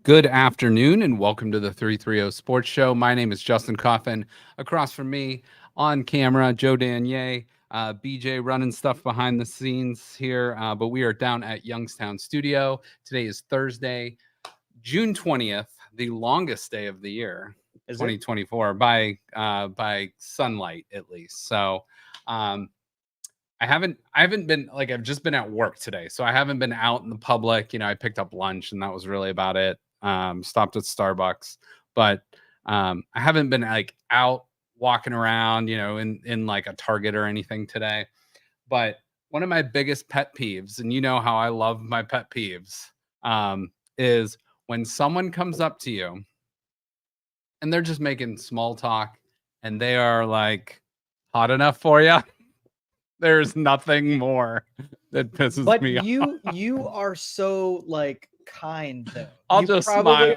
Good afternoon and welcome to the 330 Sports Show. My name is Justin Coffin. Across from me on camera, Joe Danier, BJ running stuff behind the scenes here. But we are down at Youngstown Studio. Today is Thursday, June 20th, the longest day of the year, 2024 by sunlight at least. So I haven't been I've just been at work today, so I haven't been out in the public. I picked up lunch and that was really about it. Stopped at Starbucks, but I haven't been out walking around, in like a Target or anything today. But one of my biggest pet peeves, and you know how I love my pet peeves, is when someone comes up to you and they're just making small talk and they are like hot enough for you. There's nothing more that pisses me off. But you are so kind though. I'll just smile.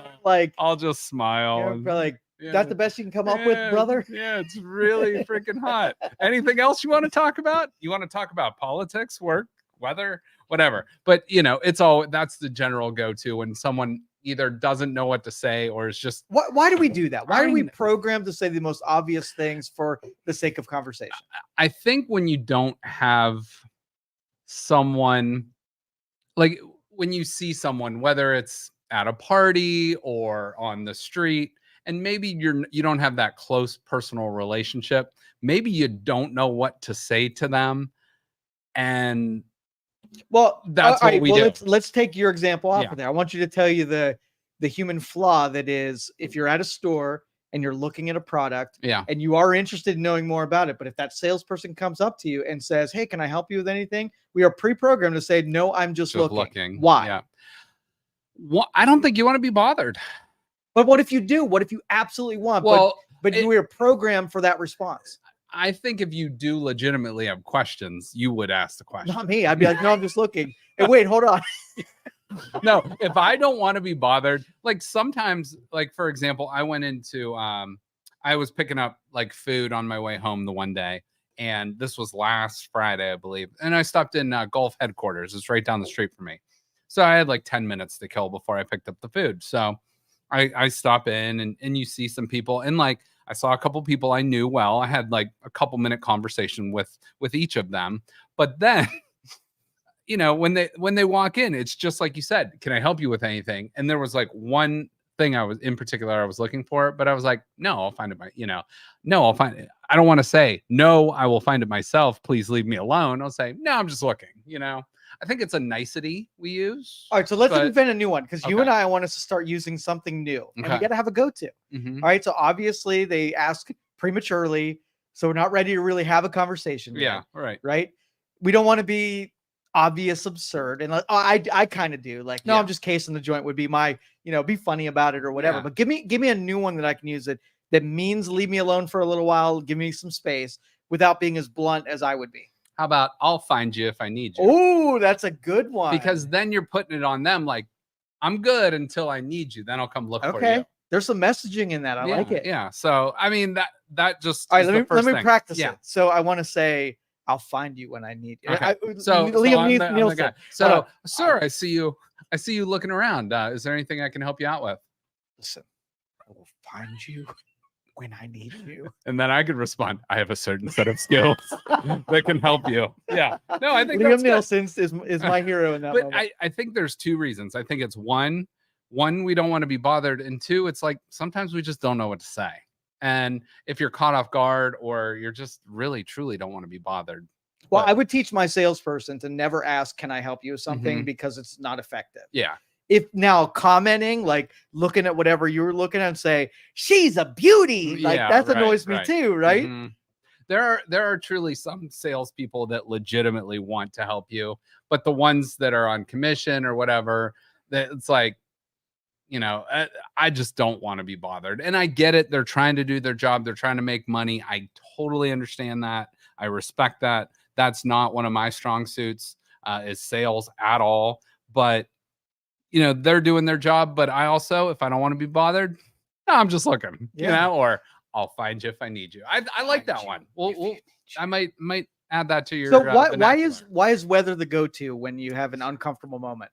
I'll just smile. That's the best you can come up with, brother. Yeah, it's really freaking hot. Anything else you want to talk about? You want to talk about politics, work, weather, whatever. But that's the general go-to when someone either doesn't know what to say or is just. Why do we do that? Why are we programmed to say the most obvious things for the sake of conversation? I think when you don't have someone, like when you see someone, whether it's at a party or on the street, and maybe you don't have that close personal relationship, maybe you don't know what to say to them, and that's what we do. Let's take your example off of there. I want you to tell you the human flaw that is if you're at a store and you're looking at a product and you are interested in knowing more about it, but if that salesperson comes up to you and says, "Hey, can I help you with anything?" We are pre-programmed to say, "No, I'm just looking." Why? Yeah. Well, I don't think you want to be bothered. But what if you do? What if you absolutely want? But you are programmed for that response. I think if you do legitimately have questions, you would ask the question. Not me. I'd be like, "No, I'm just looking." Hey, wait, hold on. No, if I don't want to be bothered, sometimes, for example, I went into, I was picking up food on my way home the one day, and this was last Friday, I believe. And I stopped in Gulf headquarters. It's right down the street from me. So I had 10 minutes to kill before I picked up the food. So I stop in and you see some people, and I saw a couple people I knew well. I had a couple minute conversation with each of them. But then, when they walk in, it's just like you said, "Can I help you with anything?" And there was one thing I was looking for, but I was like, "No, I'll find it no, I'll find it. I don't want to say, "No, I will find it myself. Please leave me alone." I'll say, "No, I'm just looking." I think it's a nicety we use. All right, so let's invent a new one, because you and I want us to start using something new, and we got to have a go-to. Mm-hmm. All right, so obviously they ask prematurely, so we're not ready to really have a conversation. Yeah, right. Right. We don't want to be obvious, absurd, and I kind of do. I'm just casing the joint would be my, be funny about it or whatever. Yeah. But give me a new one that I can use that means leave me alone for a little while, give me some space without being as blunt as I would be. How about "I'll find you if I need you"? Oh, that's a good one. Because then you're putting it on them "I'm good until I need you. Then I'll come look for you." There's some messaging in that. I like it. Yeah. So, I mean, that just. All right, let me practice it. So I want to say, "I'll find you when I need you." Okay. Liam Nielsen. So, sir, I see you looking around. Is there anything I can help you out with? Listen, I will find you when I need you. And then I could respond, "I have a certain set of skills that can help you." Yeah. No, I think Liam Nielsen is my hero in that but moment. I think there's two reasons. I think it's one, we don't want to be bothered. And two, it's sometimes we just don't know what to say. And if you're caught off guard or you're just really, truly don't want to be bothered. Well, I would teach my salesperson to never ask, "Can I help you with something?" because it's not effective. Yeah. If now commenting, looking at whatever you were looking at and say, "She's a beauty," that annoys me too, right? Mm-hmm. There are truly some salespeople that legitimately want to help you, but the ones that are on commission or whatever, that it's I just don't want to be bothered. And I get it. They're trying to do their job. They're trying to make money. I totally understand that. I respect that. That's not one of my strong suits, is sales at all. But they're doing their job, but I also, if I don't want to be bothered, no, I'm just looking, or "I'll find you if I need you." I like that one. I might add that to your. So why is weather the go-to when you have an uncomfortable moment?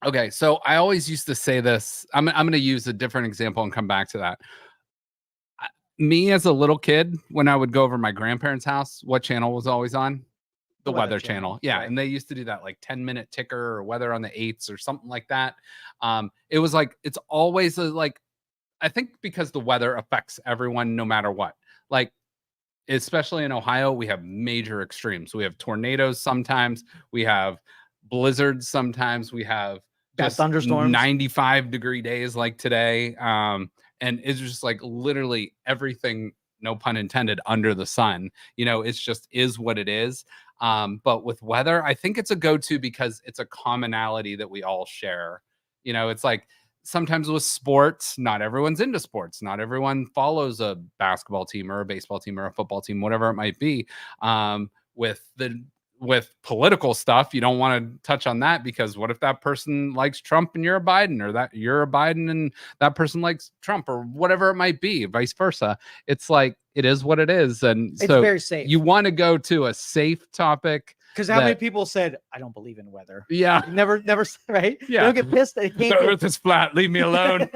Okay, so I always used to say this. I'm going to use a different example and come back to that. Me as a little kid, when I would go over my grandparents' house, what channel was always on? The Weather Channel. Yeah, right. And they used to do that like 10-minute ticker or weather on the 8s or something like that. It was like, it's always like, I think because the weather affects everyone no matter what. Like, especially in Ohio, we have major extremes. We have tornadoes sometimes, we have blizzards sometimes, we have just thunderstorms, 95-degree days like today. And it's just like literally everything, no pun intended, under the sun. It's just is what it is. But with weather, I think it's a go-to because it's a commonality that we all share. It's like sometimes with sports, not everyone's into sports. Not everyone follows a basketball team or a baseball team or a football team, whatever it might be. With political stuff, you don't want to touch on that because what if that person likes Trump and you're a Biden, or that you're a Biden and that person likes Trump, or whatever it might be, vice versa. It's like, it is what it is. And it's very safe. You want to go to a safe topic. Because how many people said, I don't believe in weather? Yeah. Never, right? Yeah. Don't get pissed. The earth is flat. Leave me alone.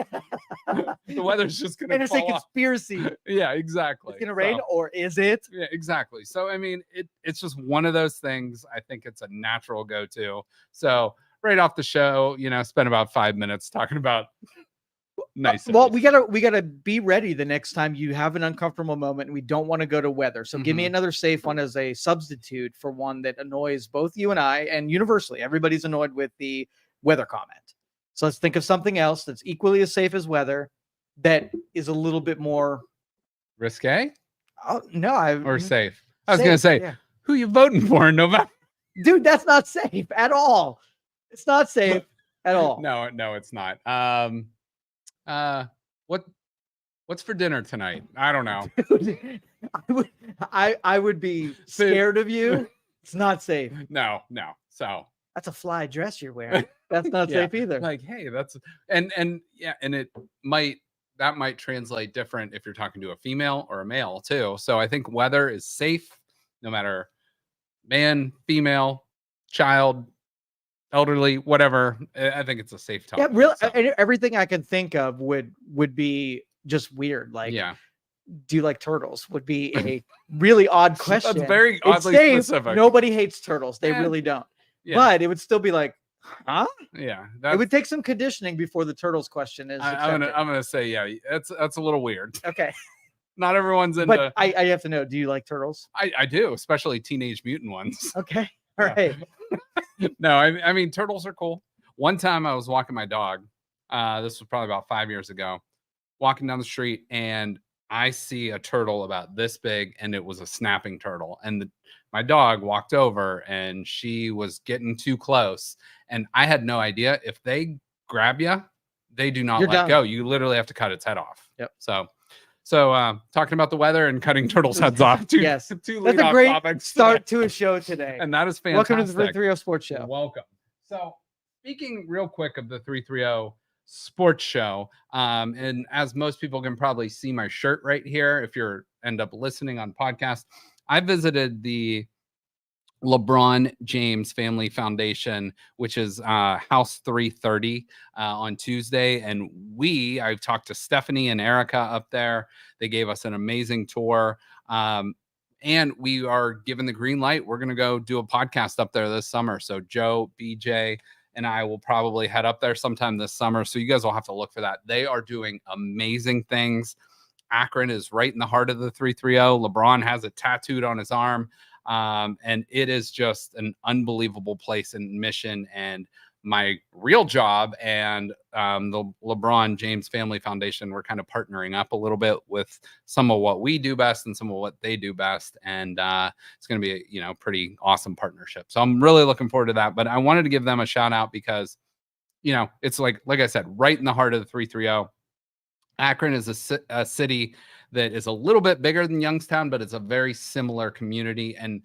The weather's just going to And it's a conspiracy. Yeah, exactly. It's going to rain, or is it? Yeah, exactly. So, I mean, it's just one of those things. I think it's a natural go-to. So right off the show, spend about 5 minutes talking about nice. Well, we gotta be ready the next time you have an uncomfortable moment and we don't want to go to weather. So give me another safe one as a substitute for one that annoys both you and I, and universally everybody's annoyed with the weather comment. So let's think of something else that's equally as safe as weather, that is a little bit more risque. Oh no, or safe. I was gonna say, who you voting for in November? Dude, that's not safe at all. It's not safe at all. No, it's not. What's for dinner tonight? I don't know. Dude, I would be scared of you. It's not safe. No. So that's a fly dress you're wearing. That's not safe either. Like, hey, that's and that might translate different if you're talking to a female or a male too. So I think weather is safe no matter man, female, child, elderly, whatever. I think it's a safe topic. Yeah, really. So. Everything I can think of would be just weird. Like, do you like turtles? Would be a really odd question. That's very oddly specific. Nobody hates turtles. They really don't. Yeah. But it would still be like, huh? Yeah. It would take some conditioning before the turtles question is. I'm gonna say, that's a little weird. Okay. Not everyone's into. But I have to know. Do you like turtles? I do, especially Teenage Mutant ones. Okay. All right. No, I mean, turtles are cool. One time I was walking my dog. This was probably about 5 years ago. Walking down the street and I see a turtle about this big, and it was a snapping turtle. And my dog walked over and she was getting too close. And I had no idea, if they grab you, they do not let go. You literally have to cut its head off. Yep. So talking about the weather and cutting turtles' heads off. Two that's a great topics start to a show today. And that is fantastic. Welcome to the 330 Sports Show. Welcome. So speaking real quick of the 330 Sports Show, and as most people can probably see my shirt right here, if you're end up listening on podcast, I visited the LeBron James Family Foundation, which is House 330 on Tuesday. And I've talked to Stephanie and Erica up there. They gave us an amazing tour. And we are given the green light. We're going to go do a podcast up there this summer. So Joe, BJ, and I will probably head up there sometime this summer. So you guys will have to look for that. They are doing amazing things. Akron is right in the heart of the 330. LeBron has it tattooed on his arm. And it is just an unbelievable place and mission. And my real job and the LeBron James Family Foundation, we're kind of partnering up a little bit with some of what we do best and some of what they do best. And it's going to be a pretty awesome partnership. So I'm really looking forward to that. But I wanted to give them a shout out because, it's like I said, right in the heart of the 330. Akron is a city that is a little bit bigger than Youngstown, but it's a very similar community. And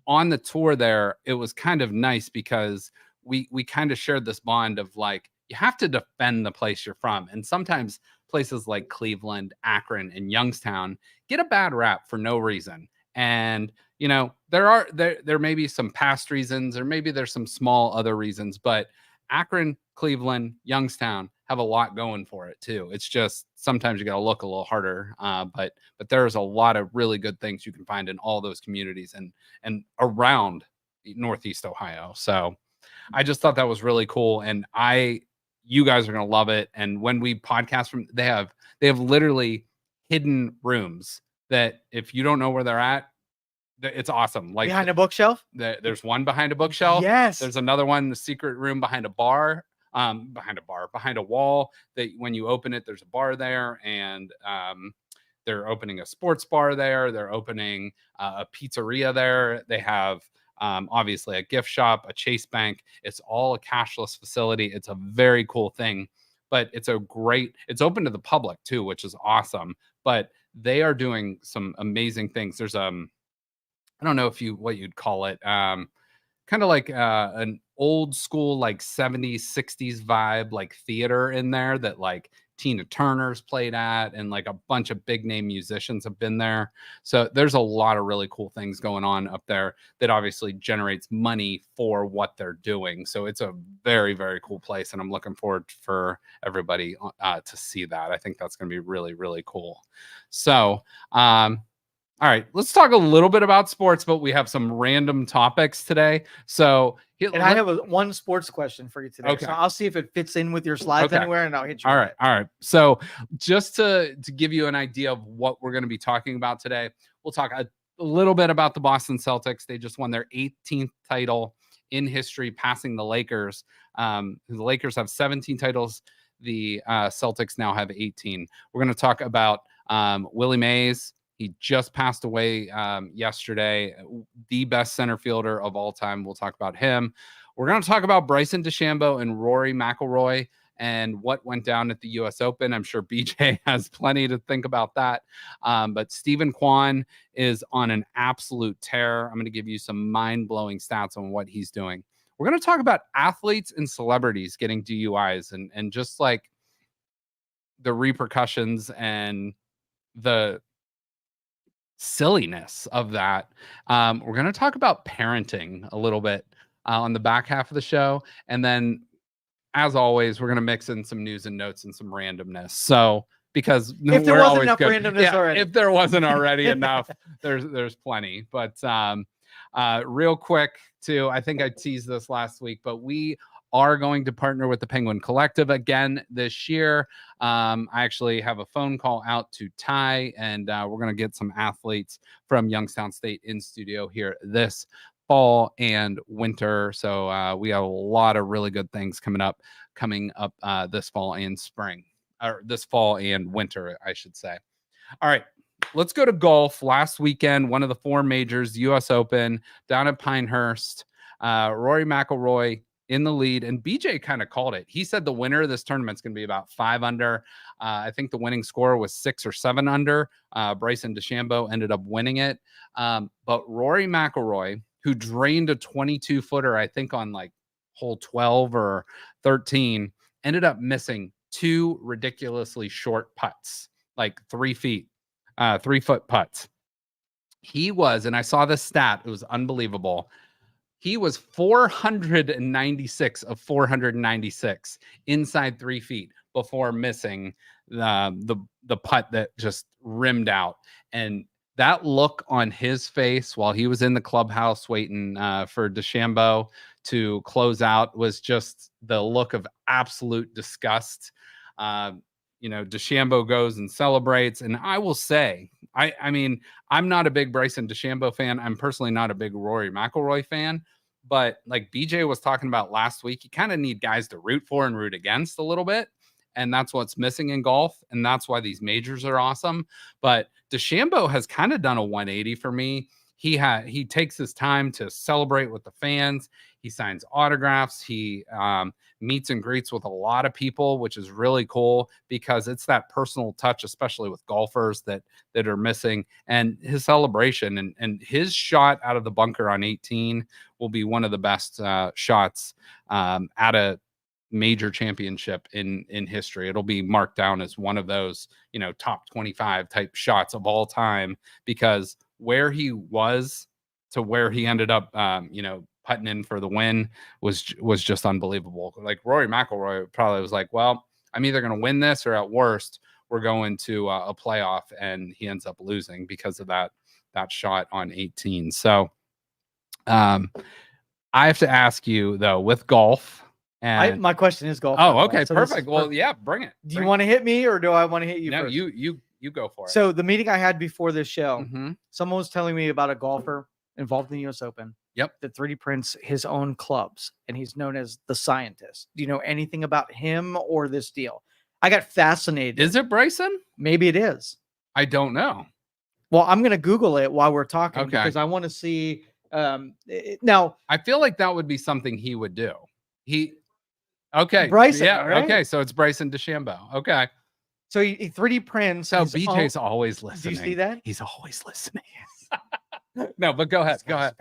on the tour there, it was kind of nice because we kind of shared this bond of like, you have to defend the place you're from. And sometimes places like Cleveland, Akron, and Youngstown get a bad rap for no reason. And, there may be some past reasons, or maybe there's some small other reasons, but Akron, Cleveland, Youngstown have a lot going for it too. It's just sometimes you got to look a little harder, but there's a lot of really good things you can find in all those communities and around Northeast Ohio. So I just thought that was really cool, and you guys are gonna love it. And when we podcast from, they have literally hidden rooms that if you don't know where they're at, it's awesome. Like behind a bookshelf. There's one behind a bookshelf. Yes. There's another one, the secret room behind a bar, behind a wall that when you open it, there's a bar there, and they're opening a sports bar there. They're opening a pizzeria there. They have obviously a gift shop, a Chase Bank. It's all a cashless facility. It's a very cool thing, but it's open to the public too, which is awesome. But they are doing some amazing things. There's I don't know what you'd call it. Kind of like an old school, like 70s, 60s vibe, like theater in there that like Tina Turner's played at, and like a bunch of big name musicians have been there. So there's a lot of really cool things going on up there that obviously generates money for what they're doing. So it's a very, very cool place. And I'm looking forward for everybody to see that. I think that's going to be really, really cool. So, all right, let's talk a little bit about sports, but we have some random topics today. So, I have one sports question for you today. Okay. So I'll see if it fits in with your slides anywhere, and I'll hit you. All right. So just to give you an idea of what we're going to be talking about today, we'll talk a little bit about the Boston Celtics. They just won their 18th title in history, passing the Lakers. The Lakers have 17 titles. The Celtics now have 18. We're going to talk about Willie Mays. He just passed away yesterday, the best center fielder of all time. We'll talk about him. We're going to talk about Bryson DeChambeau and Rory McIlroy and what went down at the U.S. Open. I'm sure BJ has plenty to think about that. But Stephen Kwan is on an absolute tear. I'm going to give you some mind-blowing stats on what he's doing. We're going to talk about athletes and celebrities getting DUIs and just like the repercussions and the silliness of that. We're going to talk about parenting a little bit on the back half of the show. And then, as always, we're going to mix in some news and notes and some randomness. So, because if there wasn't enough randomness already. If there wasn't already enough, there's plenty. But real quick, too, I think I teased this last week, but we are going to partner with the Penguin Collective again this year. I actually have a phone call out to Ty, and we're going to get some athletes from Youngstown State in studio here this fall and winter. So we have a lot of really good things coming up this fall and spring, or this fall and winter, I should say. All right. Let's go to golf. Last weekend, one of the 4 majors, U.S. Open, down at Pinehurst. Rory McIlroy in the lead, and BJ kind of called it. He said the winner of this tournament is going to be about 5 under. I think the winning score was 6 or 7 under. Bryson DeChambeau ended up winning it. But Rory McIlroy, who drained a 22-footer, I think on like hole 12 or 13, ended up missing 2 ridiculously short putts, like 3 feet, 3-foot putts. He was, and I saw this stat, it was unbelievable. He was 496 of 496 inside 3 feet before missing the putt that just rimmed out. And that look on his face while he was in the clubhouse waiting for DeChambeau to close out was just the look of absolute disgust. DeChambeau goes and celebrates. And I will say, I mean, I'm not a big Bryson DeChambeau fan. I'm personally not a big Rory McIlroy fan. But like BJ was talking about last week, you kind of need guys to root for and root against a little bit. And that's what's missing in golf. And that's why these majors are awesome. But DeChambeau has kind of done a 180 for me. He takes his time to celebrate with the fans. He signs autographs. He meets and greets with a lot of people, which is really cool because it's that personal touch, especially with golfers that are missing. And his celebration and his shot out of the bunker on 18 will be one of the best shots at a major championship in history. It'll be marked down as one of those, top 25 type shots of all time, because where he was to where he ended up, putting in for the win was just unbelievable. Like Rory McIlroy probably was like, well, I'm either going to win this or at worst we're going to a playoff, and he ends up losing because of that shot on 18. So I have to ask you though, with golf. And my question is golf. Oh, okay, so perfect. Well, yeah, bring it. Do you want to hit me or do I want to hit you first? You go for it. So the meeting I had before this show, someone was telling me about a golfer involved in the U.S. Open. Yep. That 3D prints his own clubs, and he's known as the scientist. Do you know anything about him or this deal? I got fascinated. Is it Bryson? Maybe it is. I don't know. Well, I'm going to Google it while we're talking because I want to see. Now, I feel like that would be something he would do. Okay. Bryson. Yeah. Right? Okay. So it's Bryson DeChambeau. Okay. So he 3D prints. So BJ's always listening. Do you see that? He's always listening. No, but go ahead. Go ahead.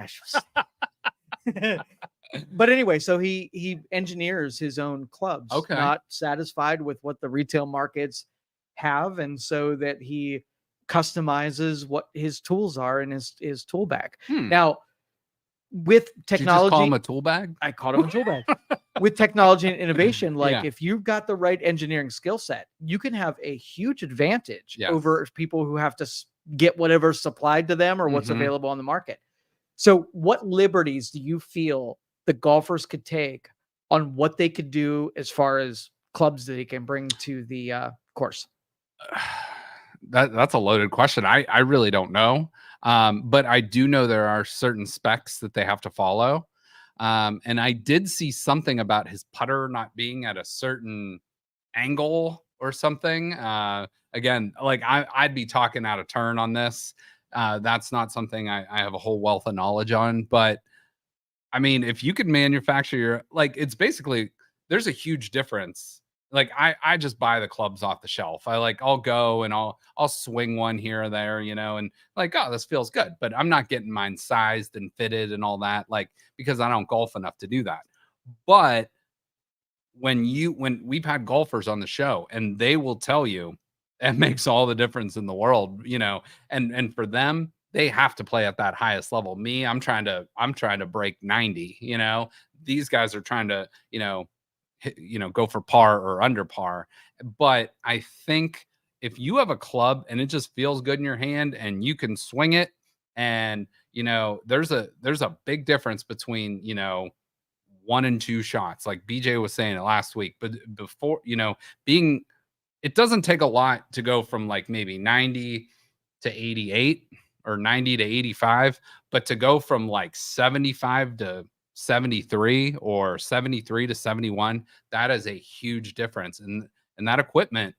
But anyway, so he engineers his own clubs. Okay. Not satisfied with what the retail markets have, and so that he customizes what his tools are in his tool bag. Now, with technology, did you just call him a tool bag? I called him a tool bag. With technology and innovation, like if you've got the right engineering skill set, you can have a huge advantage over people who have to get whatever's supplied to them or what's available on the market. So what liberties do you feel the golfers could take on what they could do as far as clubs that they can bring to the course? That's a loaded question. I really don't know. But I do know there are certain specs that they have to follow. And I did see something about his putter not being at a certain angle or something. Again, like I'd be talking out of turn on this. That's not something I have a whole wealth of knowledge on. But I mean, if you could manufacture it's basically, there's a huge difference. Like I just buy the clubs off the shelf. I'll go and I'll swing one here or there, and oh, this feels good, but I'm not getting mine sized and fitted and all that, because I don't golf enough to do that. But when we've had golfers on the show, and they will tell you it makes all the difference in the world, and for them, they have to play at that highest level. Me, I'm trying to break 90, these guys are trying to, go for par or under par. But I think if you have a club and it just feels good in your hand and you can swing it, and there's a big difference between 1 and 2 shots, like BJ was saying it last week. But before, it doesn't take a lot to go from maybe 90 to 88 or 90 to 85, but to go from 75 to 73 or 73 to 71, that is a huge difference. And that equipment,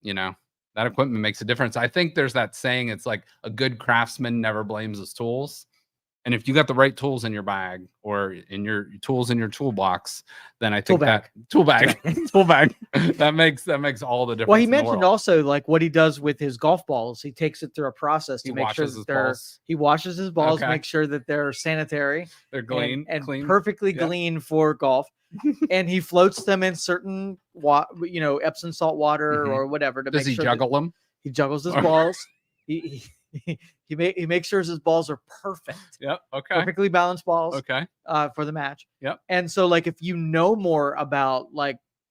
that equipment makes a difference. I think there's that saying, it's like a good craftsman never blames his tools. And if you got the right tools in your bag or in your tools in your toolbox, then I think tool bag, that makes all the difference. Well, he mentioned also what he does with his golf balls. He takes it through a process to make sure that he washes his balls, make sure that they're sanitary, they're clean, and perfectly clean for golf. And he floats them in certain Epsom salt water or whatever to Does make he sure juggle them? He juggles his balls. He makes sure his balls are perfect. Yep. Okay. Perfectly balanced balls. Okay. For the match. Yep. And so if you know more about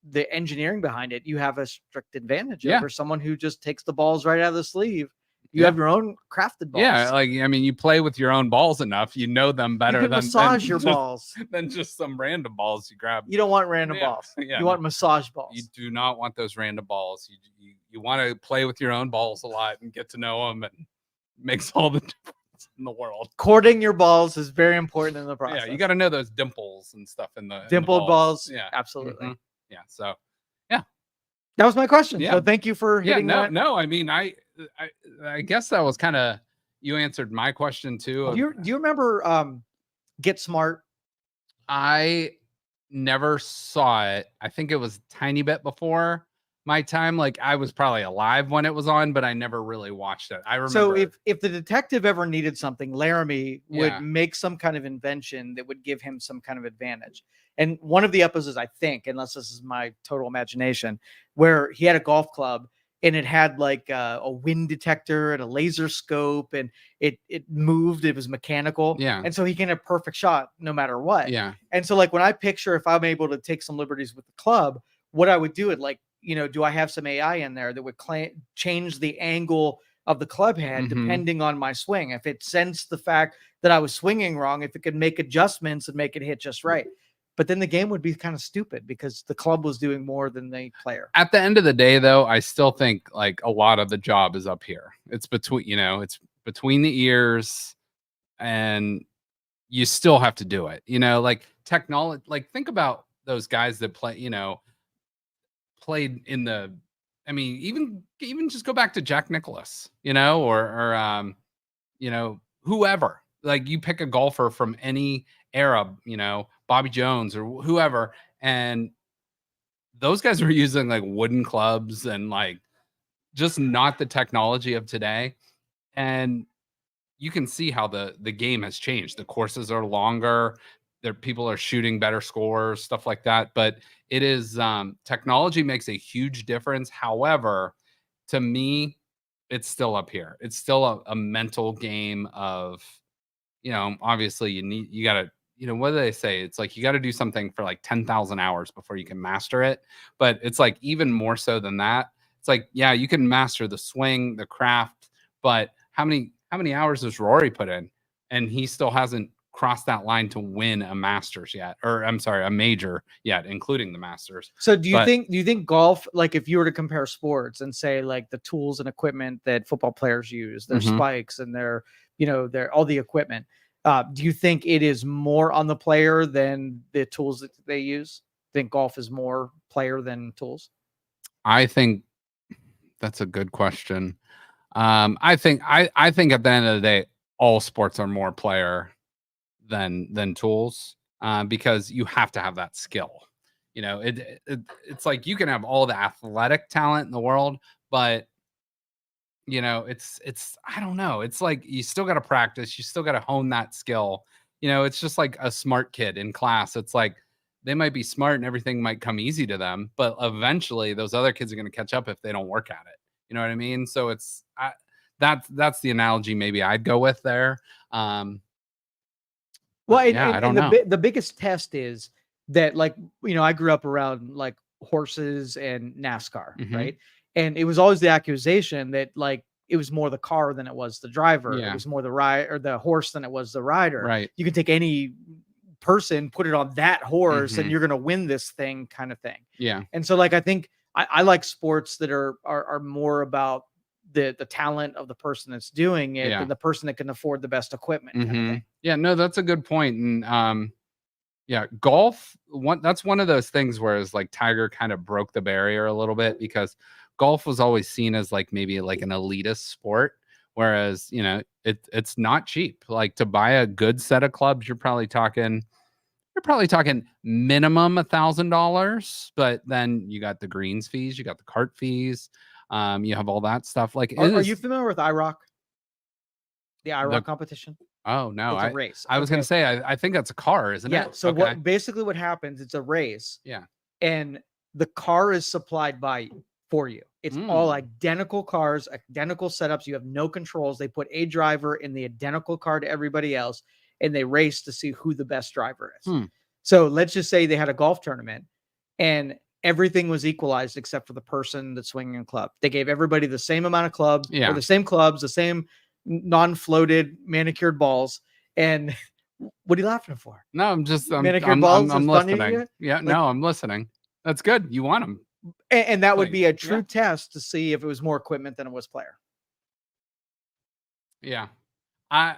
the engineering behind it, you have a strict advantage over someone who just takes the balls right out of the sleeve. You have your own crafted balls. Yeah, you play with your own balls enough, you know them better than massage your balls than just some random balls you grab. You don't want random balls. You want massage balls. You do not want those random balls. You want to play with your own balls a lot and get to know them, and it makes all the difference in the world. Courting your balls is very important in the process. Yeah, you got to know those dimples and stuff in the dimpled balls. Yeah, absolutely. Yeah, so that was my question. So thank you for hitting that. No, I mean, I guess that was kind of, you answered my question too. Do you remember Get Smart? I never saw it. I think it was a tiny bit before my time. I was probably alive when it was on, but I never really watched it. I remember. So if the detective ever needed something, Laramie would make some kind of invention that would give him some kind of advantage. And one of the episodes, I think, unless this is my total imagination, where he had a golf club and it had like a wind detector and a laser scope, and it moved. It was mechanical. Yeah. And so he can have perfect shot no matter what. Yeah. And so like when I picture if I'm able to take some liberties with the club, what I would do it like, do I have some AI in there that would change the angle of the club head depending on my swing? If it sensed the fact that I was swinging wrong, if it could make adjustments and make it hit just right. But then the game would be kind of stupid because the club was doing more than the player. At the end of the day, though, I still think like a lot of the job is up here. It's between, it's between the ears, and you still have to do it. Like technology, like think about those guys that played in the, I mean, even just go back to Jack Nicklaus, or whoever. Like you pick a golfer from any era, Bobby Jones or whoever, and those guys were using like wooden clubs and like just not the technology of today. And you can see how the game has changed. The courses are longer. People are shooting better scores, stuff like that. But it is technology makes a huge difference. However, to me, it's still up here. It's still a mental game of, obviously you gotta, what do they say? It's like you got to do something for like 10,000 hours before you can master it. But it's like even more so than that. It's like, yeah, you can master the swing, the craft, but how many hours does Rory put in? And he still hasn't crossed that line to win a Masters yet, or I'm sorry, a major yet, including the Masters. So do you think golf, like if you were to compare sports and say like the tools and equipment that football players use, their spikes and their all the equipment, do you think it is more on the player than the tools that they use? Think golf is more player than tools? I think that's a good question. I think at the end of the day, all sports are more player than tools, because you have to have that skill. It's like you can have all the athletic talent in the world, but it's I don't know. It's like you still got to practice. You still got to hone that skill. It's just like a smart kid in class. It's like they might be smart and everything might come easy to them, but eventually those other kids are going to catch up if they don't work at it. You know what I mean? So that's the analogy maybe I'd go with there. Well, I don't know. The biggest test is that, like, I grew up around like horses and NASCAR, right? And it was always the accusation that like it was more the car than it was the driver. Yeah. It was more the ride or the horse than it was the rider. Right. You can take any person, put it on that horse, and you're going to win this thing, kind of thing. Yeah. And so, like, I think I like sports that are more about the talent of the person that's doing it than the person that can afford the best equipment. Kind of thing. Yeah, no, that's a good point. And yeah, golf, that's one of those things where it's like Tiger kind of broke the barrier a little bit, because golf was always seen as like maybe like an elitist sport, whereas it's not cheap. Like to buy a good set of clubs, you're probably talking minimum $1,000, but then you got the greens fees, you got the cart fees, you have all that stuff. Like, are you familiar with IROC? The IROC competition? Oh no, it's a race. I was going to say, I think that's a car, isn't it? Yeah. So what happens? It's a race. Yeah. And the car is supplied for you. It's all identical cars, identical setups. You have no controls. They put a driver in the identical car to everybody else, and they race to see who the best driver is. So let's just say they had a golf tournament and everything was equalized except for the person that's swinging a club. They gave everybody the same amount of clubs, or the same clubs, the same non-floated manicured balls. And what are you laughing for? No, I'm manicured balls. I'm listening. Yeah, no, I'm listening. That's good. You want them. And that would be a true test to see if it was more equipment than it was player. Yeah. I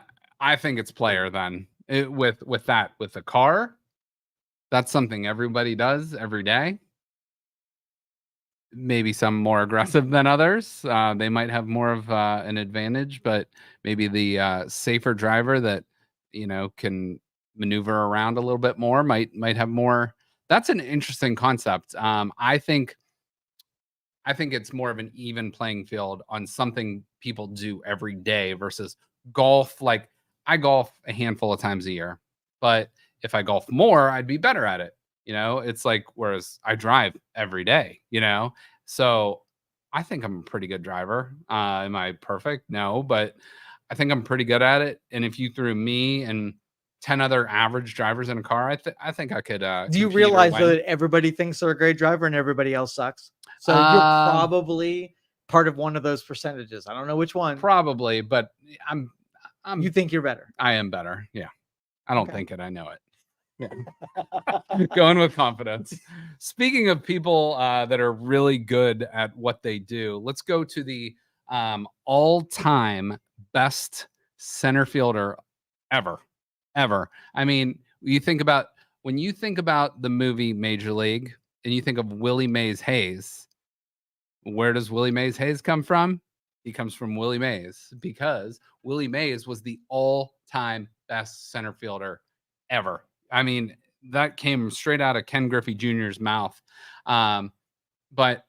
think it's player then. With the car, that's something everybody does every day. Maybe some more aggressive than others. They might have more of an advantage, but maybe the safer driver that can maneuver around a little bit more might have more. That's an interesting concept. I think it's more of an even playing field on something people do every day versus golf. Like I golf a handful of times a year, but if I golf more, I'd be better at it. It's like, whereas I drive every day, so I think I'm a pretty good driver. Am I perfect? No, but I think I'm pretty good at it. And if you threw me and 10 other average drivers in a car, I think I could Do you realize that everybody thinks they're a great driver and everybody else sucks? So you're probably part of one of those percentages. I don't know which one. Probably, but I'm you think you're better. I am better. Yeah. I don't think it. I know it. Yeah. Going with confidence. Speaking of people that are really good at what they do, let's go to the all-time best center fielder ever. I mean, when you think about the movie Major League and you think of Willie Mays Hayes, where does Willie Mays Hayes come from? He comes from Willie Mays, because Willie Mays was the all-time best center fielder ever. I mean, that came straight out of Ken Griffey Jr.'s mouth. But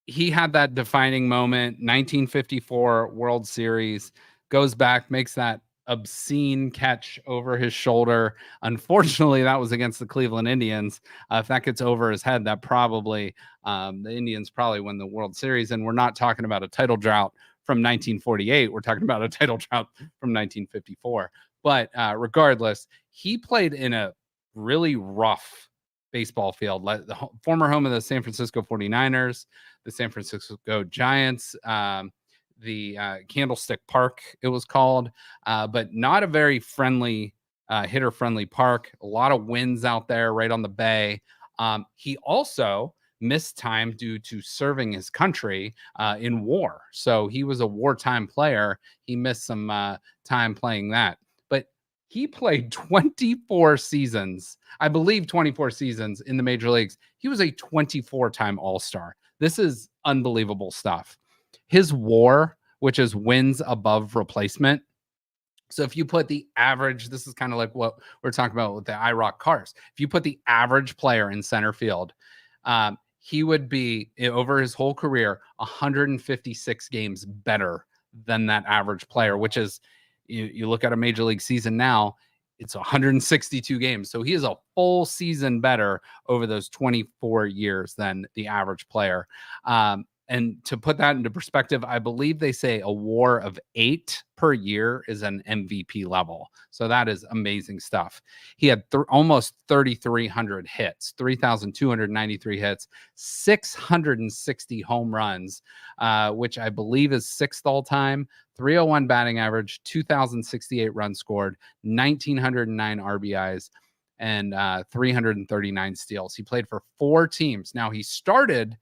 he had that defining moment, 1954 World Series, goes back, makes that obscene catch over his shoulder. Unfortunately, that was against the Cleveland Indians. If that gets over his head, that probably the Indians probably win the World Series. And we're not talking about a title drought from 1948. We're talking about a title drought from 1954. But regardless, he played in a really rough baseball field, like the former home of the San Francisco 49ers, the San Francisco Giants, the Candlestick Park, it was called, but not a very friendly, hitter-friendly park. A lot of winds out there right on the bay. He also missed time due to serving his country in war. So he was a wartime player. He missed some time playing that. But he played 24 seasons, I believe 24 seasons in the major leagues. He was a 24-time All-Star. This is unbelievable stuff. His WAR, which is wins above replacement. So if you put the average, this is kind of like what we're talking about with the IROC cars. If you put the average player in center field, he would be, over his whole career, 156 games better than that average player, which is, you look at a major league season now, it's 162 games. So he is a full season better over those 24 years than the average player. And to put that into perspective, I believe they say a WAR of 8 per year is an MVP level. So that is amazing stuff. He had almost 3,300 hits, 3,293 hits, 660 home runs, which I believe is 6th all time, 301 batting average, 2,068 runs scored, 1,909 RBIs, and 339 steals. He played for 4 teams. Now, he started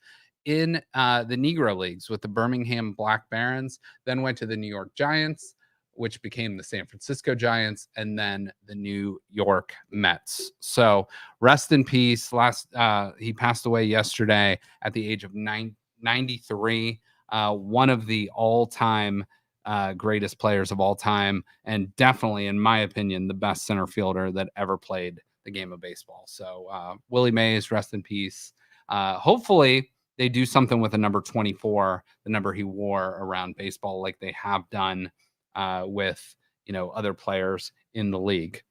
in the Negro Leagues with the Birmingham Black Barons, then went to the New York Giants, which became the San Francisco Giants, and then the New York Mets. So rest in peace. He passed away yesterday at the age of 93. One of the all-time greatest players of all time, and definitely, in my opinion, the best center fielder that ever played the game of baseball. So Willie Mays, rest in peace. Hopefully they do something with the number 24, the number he wore around baseball, like they have done with, other players in the league.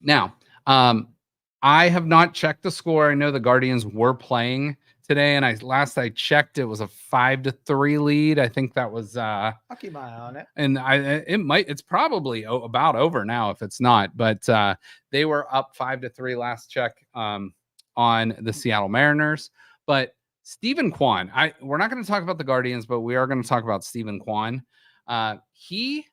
Now, I have not checked the score. I know the Guardians were playing today, and last I checked, it was a 5-3 lead. I think that was I'll keep my eye on it. And it's probably about over now if it's not, but they were up 5-3 last check on the Seattle Mariners. But Stephen Kwan, we're not going to talk about the Guardians, but we are going to talk about Stephen Kwan. He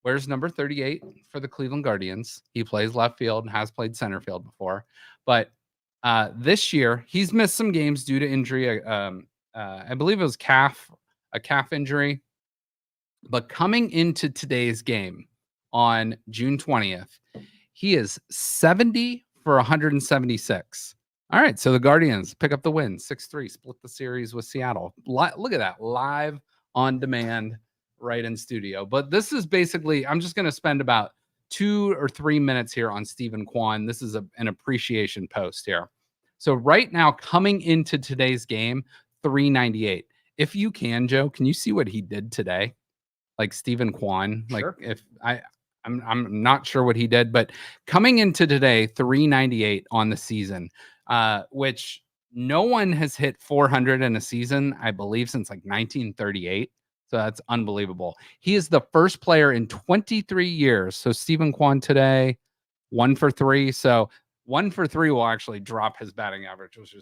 wears number 38 for the Cleveland Guardians. He plays left field and has played center field before. But this year, he's missed some games due to injury. I believe it was a calf injury. But coming into today's game on June 20th, he is 70 for 176. All right, so the Guardians pick up the win, 6-3, split the series with Seattle. Look at that, live on demand, right in studio. But this is basically, I'm just going to spend about 2 or 3 minutes here on Stephen Kwan. This is an appreciation post here. So right now, coming into today's game, 398. If you can, Joe, can you see what he did today? Like Stephen Kwan, sure. I'm not sure what he did, but coming into today, 398 on the season, which No one has hit 400 in a season, I believe, since like 1938. So that's unbelievable. He is the first player in 23 years. So Stephen Kwan today, 1 for 3. So 1 for 3 will actually drop his batting average, which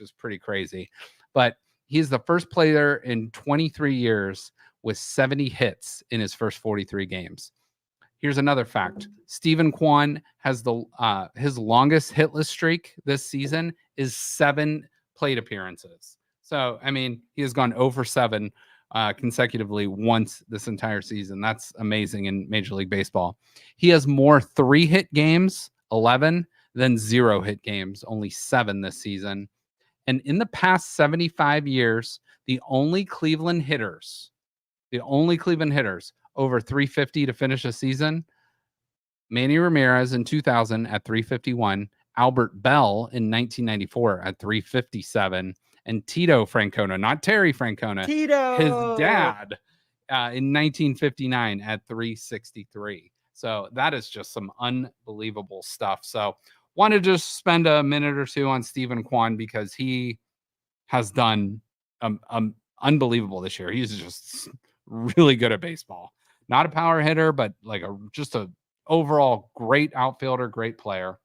is pretty crazy. But he's the first player in 23 years with 70 hits in his first 43 games. Here's another fact. Stephen Kwan has his longest hitless streak this season is 7 plate appearances. So, I mean, he has gone 0 for 7 consecutively once this entire season. That's amazing in Major League Baseball. He has more 3-hit games, 11, than 0-hit games, only 7 this season. And in the past 75 years, the only Cleveland hitters over 350 to finish a season, Manny Ramirez in 2000 at 351, Albert Belle in 1994 at 357, and Tito Francona, not Terry Francona, his dad, in 1959 at 363. So that is just some unbelievable stuff. So wanted to just spend a minute or two on Stephen Kwan because he has done unbelievable this year. He's just really good at baseball. Not a power hitter, but like just a overall great outfielder, great player.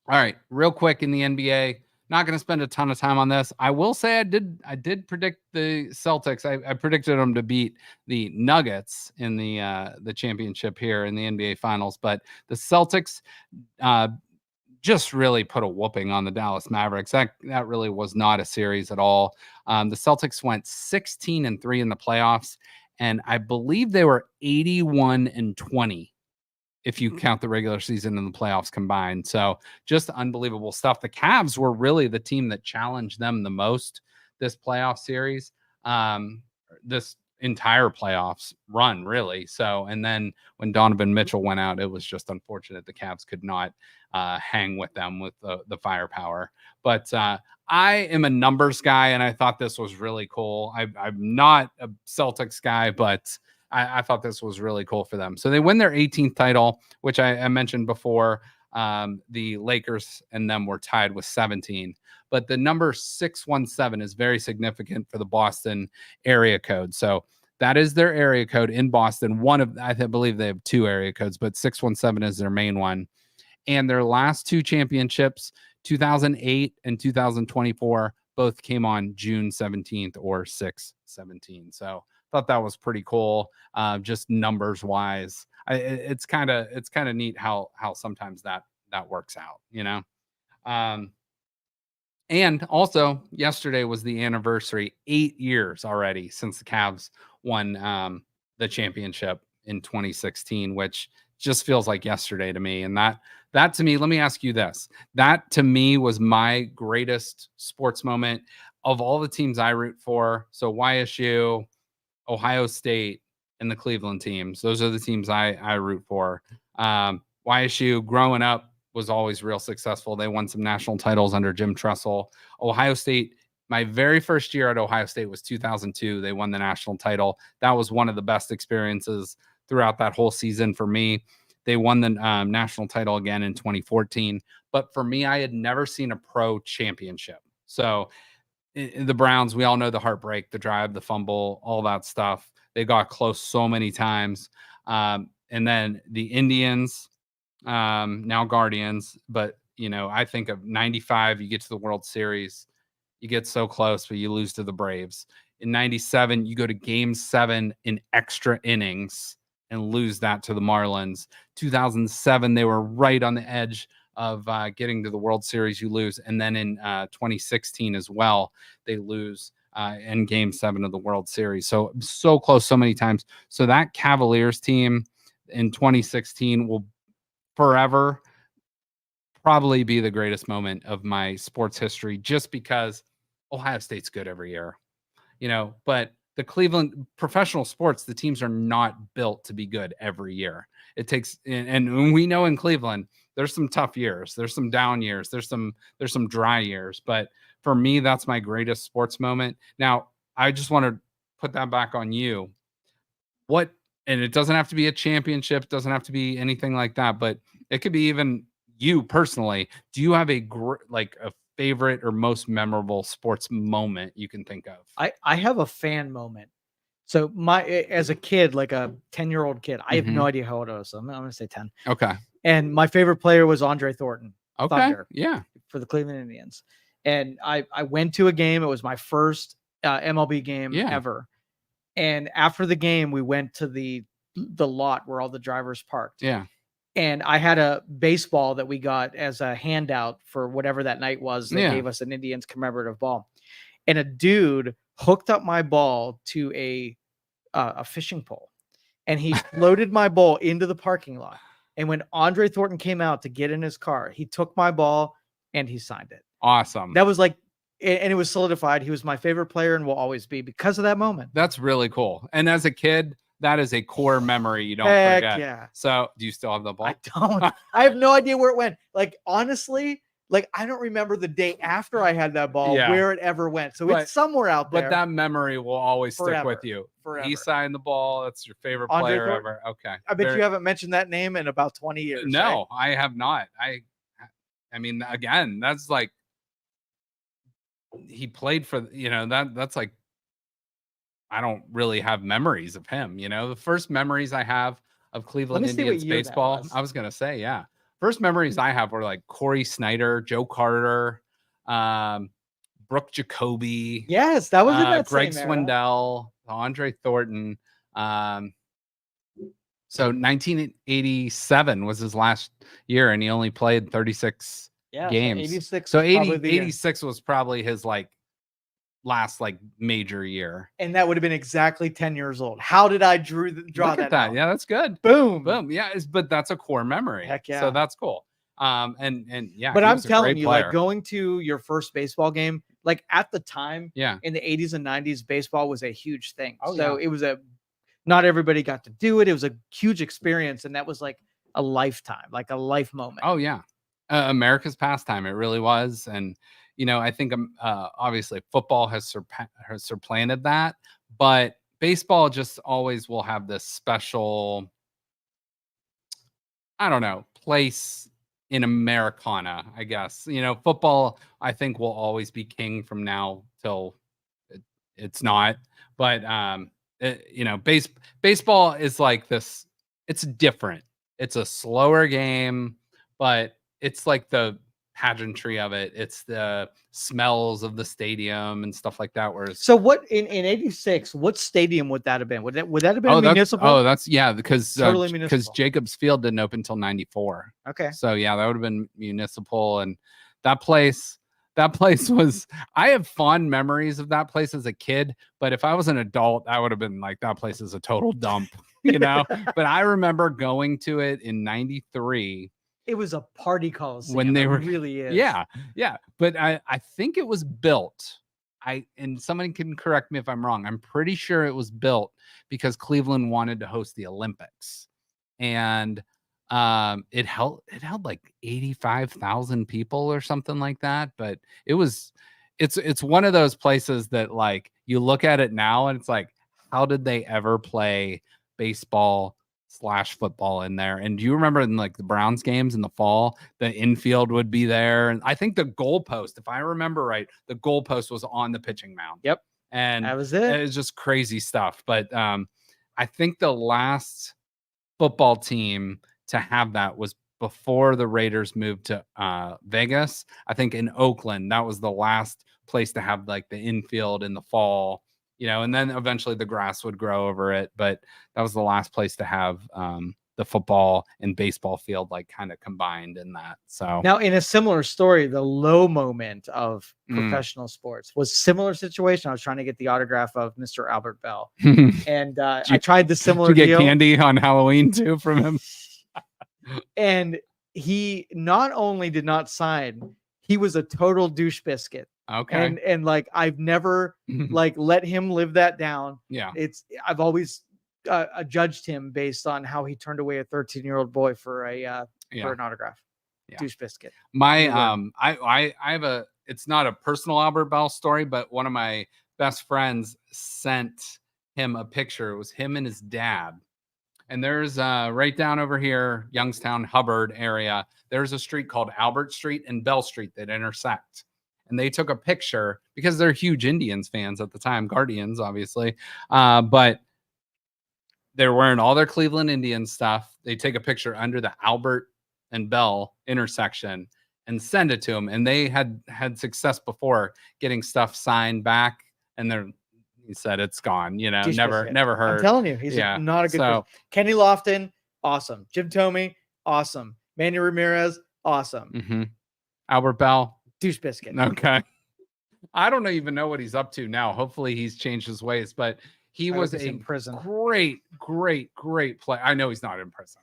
All right, real quick in the NBA. Not going to spend a ton of time on this. I will say I did predict the Celtics. I predicted them to beat the Nuggets in the championship here in the NBA Finals, but the Celtics just really put a whooping on the Dallas Mavericks. That really was not a series at all. The Celtics went 16-3 in the playoffs, and I believe they were 81-20 if you count the regular season and the playoffs combined. So just unbelievable stuff. The Cavs were really the team that challenged them the most this playoff series, this entire playoffs run, really. So, and then when Donovan Mitchell went out, it was just unfortunate the Cavs could not hang with them with the firepower. But I am a numbers guy, and I thought this was really cool. I'm not a Celtics guy, but I thought this was really cool for them. So they win their 18th title, which I mentioned before. The Lakers and them were tied with 17. But the number 617 is very significant for the Boston area code. So that is their area code in Boston. I believe they have 2 area codes, but 617 is their main one. And their last 2 championships, 2008 and 2024, both came on June 17th or 6/17. So thought that was pretty cool. Just numbers wise, it's kind of neat how sometimes that works out, you know. And also yesterday was the anniversary, 8 years already since the Cavs won the championship in 2016, which just feels like yesterday to me. And that to me, let me ask you this. That to me was my greatest sports moment of all the teams I root for. So YSU, Ohio State, and the Cleveland teams. Those are the teams I root for. YSU growing up was always real successful. They won some national titles under Jim Tressel. Ohio State, my very first year at Ohio State was 2002. They won the national title. That was one of the best experiences throughout that whole season for me. They won the national title again in 2014. But for me, I had never seen a pro championship. So the Browns, we all know the heartbreak, the drive, the fumble, all that stuff. They got close so many times. And then the Indians, now Guardians. But, you know, I think of 95, you get to the World Series. You get so close, but you lose to the Braves. In 97, you go to Game 7 in extra innings and lose that to the Marlins. 2007, they were right on the edge of getting to the World Series. You lose. And then in 2016 as well, they lose in Game 7 of the World Series. So close so many times. So that Cavaliers team in 2016 will forever probably be the greatest moment of my sports history, just because Ohio State's good every year, you know, but the Cleveland professional sports, the teams are not built to be good every year. It takes, and we know in Cleveland, there's some tough years, there's some down years, there's some dry years, but for me, that's my greatest sports moment. Now, I just want to put that back on you. And it doesn't have to be a championship, it doesn't have to be anything like that, but it could be even you personally. Do you have a favorite or most memorable sports moment you can think of? I have a fan moment. So as a kid, like a 10-year-old kid, I have no idea how old I was. So I'm going to say 10. Okay. And my favorite player was Andre Thornton. Okay. Thunder. Yeah. For the Cleveland Indians. And I went to a game. It was my first MLB game ever. And after the game, we went to the lot where all the drivers parked. Yeah. And I had a baseball that we got as a handout for whatever that night was. They gave us an Indians commemorative ball. And a dude hooked up my ball to a fishing pole. And he floated my ball into the parking lot. And when Andre Thornton came out to get in his car, he took my ball and he signed it. Awesome. That was like, and it was solidified. He was my favorite player and will always be because of that moment. That's really cool. And as a kid, that is a core memory you don't forget. Yeah. So do you still have the ball? I don't. I have no idea where it went. Like, honestly, like I don't remember the day after I had that ball where it ever went. So it's somewhere out there. But that memory will always stick with you. Forever. He signed the ball. That's your favorite Andre player Thornton? ever. Okay. I bet you haven't mentioned that name in about 20 years. No, right? I have not. I mean, again, that's like he played for, that's like, I don't really have memories of him. The first memories I have of Cleveland Indians baseball, I was going to say, first memories I have were like Corey Snyder, Joe Carter, Brooke Jacoby. Yes, that was in that Greg same Swindell, Andre Thornton. So 1987 was his last year, and he only played 36 games. 86. So 86 was probably his like last like major year, and that would have been exactly 10 years old. How did I draw that out? Yeah, that's good. Boom. Yeah, but that's a core memory. Heck yeah. So that's cool. And yeah, but I'm telling you, like going to your first baseball game, like at the time, in the 80s and 90s, baseball was a huge thing. It was not everybody got to do it. It was a huge experience, and that was like a lifetime, like a life moment. Oh yeah, America's pastime. It really was. And I think obviously football has supplanted that, but baseball just always will have this special, I don't know, place in Americana, I guess. Football, I think, will always be king from now till it's not. But baseball is like this. It's different. It's a slower game, but it's like the pageantry of it. It's the smells of the stadium and stuff like that. Whereas, so what in 86, what stadium would that have been? Would that have been municipal? Because Jacobs Field didn't open until 94. Okay. So yeah, that would have been municipal. And that place was, I have fond memories of that place as a kid, but if I was an adult, I would have been like, that place is a total dump, but I remember going to it in 93. It was a party coliseum. When they were really is. Yeah. But I think it was built. And somebody can correct me if I'm wrong. I'm pretty sure it was built because Cleveland wanted to host the Olympics. And it held like 85,000 people or something like that. But it's one of those places that like you look at it now and it's like, how did they ever play baseball / football in there? And do you remember in like the Browns games in the fall, the infield would be there? And I think the goalpost, if I remember right, the goalpost was on the pitching mound. Yep. And that was it. It was just crazy stuff. But I think the last football team to have that was before the Raiders moved to Vegas. I think in Oakland, that was the last place to have like the infield in the fall. And then eventually the grass would grow over it. But that was the last place to have the football and baseball field like kind of combined in that. So now in a similar story, the low moment of professional sports was similar situation. I was trying to get the autograph of Mr. Albert Belle. And I tried the similar deal. Did you get deal. candy on Halloween too from him? And he not only did not sign, he was a total douche biscuit. Okay. And like I've never like let him live that down. Yeah. I've always judged him based on how he turned away a 13-year-old boy for for an autograph. Yeah. Douche biscuit. My I have it's not a personal Albert Belle story, but one of my best friends sent him a picture. It was him and his dad. And there's right down over here, Youngstown, Hubbard area, there's a street called Albert Street and Bell Street that intersect. and they took a picture because they're huge Indians fans at the time, Guardians, obviously. But they're wearing all their Cleveland Indians stuff. They take a picture under the Albert and Belle intersection and send it to them. And they had success before getting stuff signed back, and he said it's gone. Never heard. I'm telling you, he's not a good person. Kenny Lofton, awesome. Jim Thome, awesome. Manny Ramirez, awesome. Mm-hmm. Albert Belle, douche biscuit. Okay. I don't even know what he's up to now. Hopefully he's changed his ways, but he was a great player. I know he's not in prison.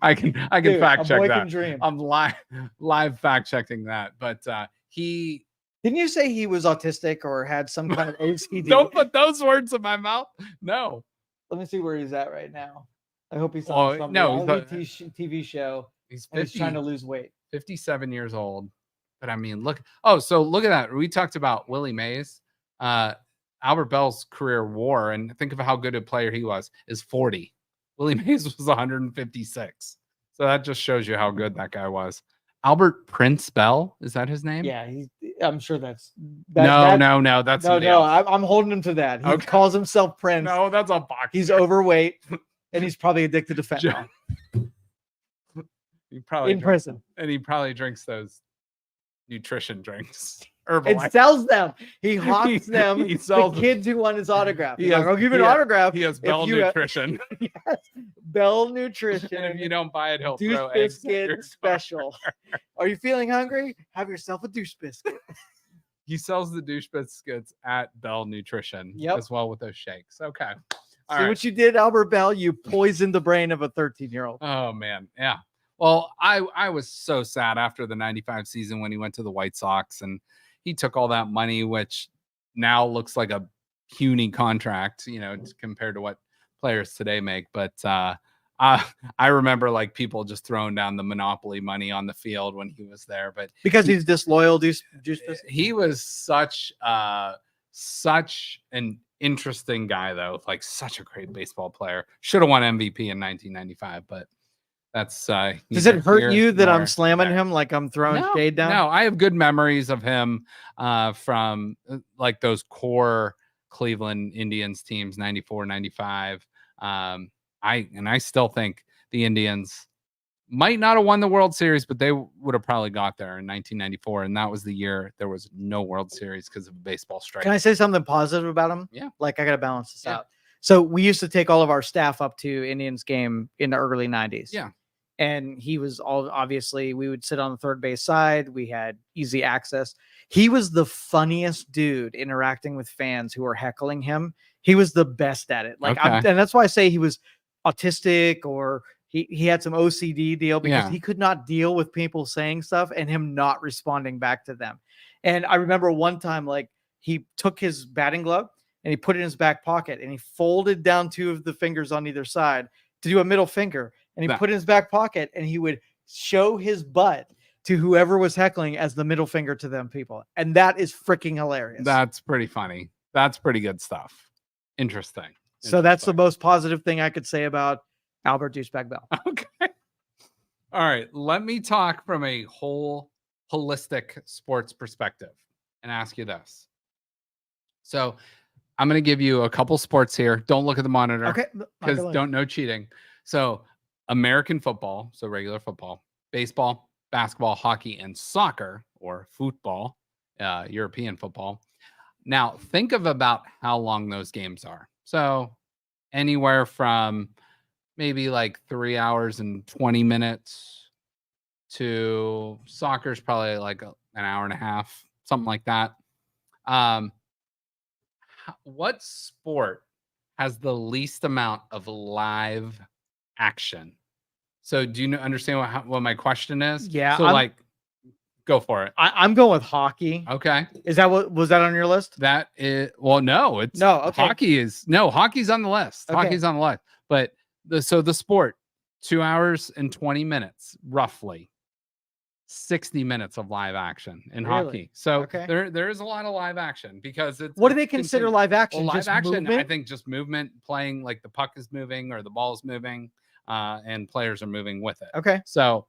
I can Dude, fact check that. Dream. I'm live fact checking that. But he didn't you say he was autistic or had some kind of OCD? Don't put those words in my mouth. No. Let me see where he's at right now. I hope he's on some TV show. He's 50, he's trying to lose weight. 57 years old. But I mean, look at that. We talked about Willie Mays. Albert Belle's career war, and think of how good a player he was, is 40. Willie Mays was 156. So that just shows you how good that guy was. Albert Prince Belle, is that his name? Yeah, I'm sure that's no. That's no. I'm holding him to that. He calls himself Prince. No, that's a box. He's overweight, and he's probably addicted to fentanyl. He probably in prison, and he probably drinks those nutrition drinks. Herbalife. And sells them. He hawks them. He sells the kids who want his autograph. I'll give you an autograph. He has Belle Nutrition. Yes, Belle Nutrition. And if you don't buy it, he'll douche throw biscuit special. Are you feeling hungry? Have yourself a douche biscuit. He sells the douche biscuits at Belle Nutrition as well with those shakes. Okay. See what you did, Albert Belle? You poisoned the brain of a 13-year-old. Oh, man. Yeah. Well, I was so sad after the 95 season when he went to the White Sox and he took all that money, which now looks like a puny contract, compared to what players today make. But I remember like people just throwing down the monopoly money on the field when he was there. But because he's disloyal, he was such an interesting guy, though. Like such a great baseball player. Should have won MVP in 1995, but. That's does it hurt you that I'm slamming him like I'm throwing shade down? No, I have good memories of him from like those core Cleveland Indians teams, 94, 95. I still think the Indians might not have won the World Series, but they would have probably got there in 1994. And that was the year there was no World Series because of a baseball strike. Can I say something positive about him? Yeah. Like I got to balance this out. So we used to take all of our staff up to Indians game in the early 90s. Yeah. And he was obviously, we would sit on the third base side. We had easy access. He was the funniest dude interacting with fans who were heckling him. He was the best at it. And that's why I say he was autistic or he had some OCD deal because he could not deal with people saying stuff and him not responding back to them. And I remember one time, like he took his batting glove and he put it in his back pocket and he folded down two of the fingers on either side to do a middle finger. And he put it in his back pocket and he would show his butt to whoever was heckling as the middle finger to them people. And that is freaking hilarious. That's pretty funny. That's pretty good stuff. Interesting. So that's the most positive thing I could say about Albert Douchebag Belle. Okay. All right. Let me talk from a whole holistic sports perspective and ask you this. So I'm going to give you a couple sports here. Don't look at the monitor. Okay. Because no cheating. So American football, so regular football, baseball, basketball, hockey, and soccer, or football, European football. Now, think of about how long those games are. So anywhere from maybe like 3 hours and 20 minutes to soccer's probably like an hour and a half, something like that. What sport has the least amount of live action? So do you understand what my question is? Yeah. So go for it. I'm going with hockey. Okay. Is that was that on your list? That is, well, no, it's okay. Hockey's on the list. Okay. Hockey's on the list. But the sport, 2 hours and 20 minutes, roughly 60 minutes of live action in hockey. So there is a lot of live action because it's. What do they consider live action? Well, live action, movement? I think just movement, playing like the puck is moving or the ball is moving, and players are moving with it. Okay. So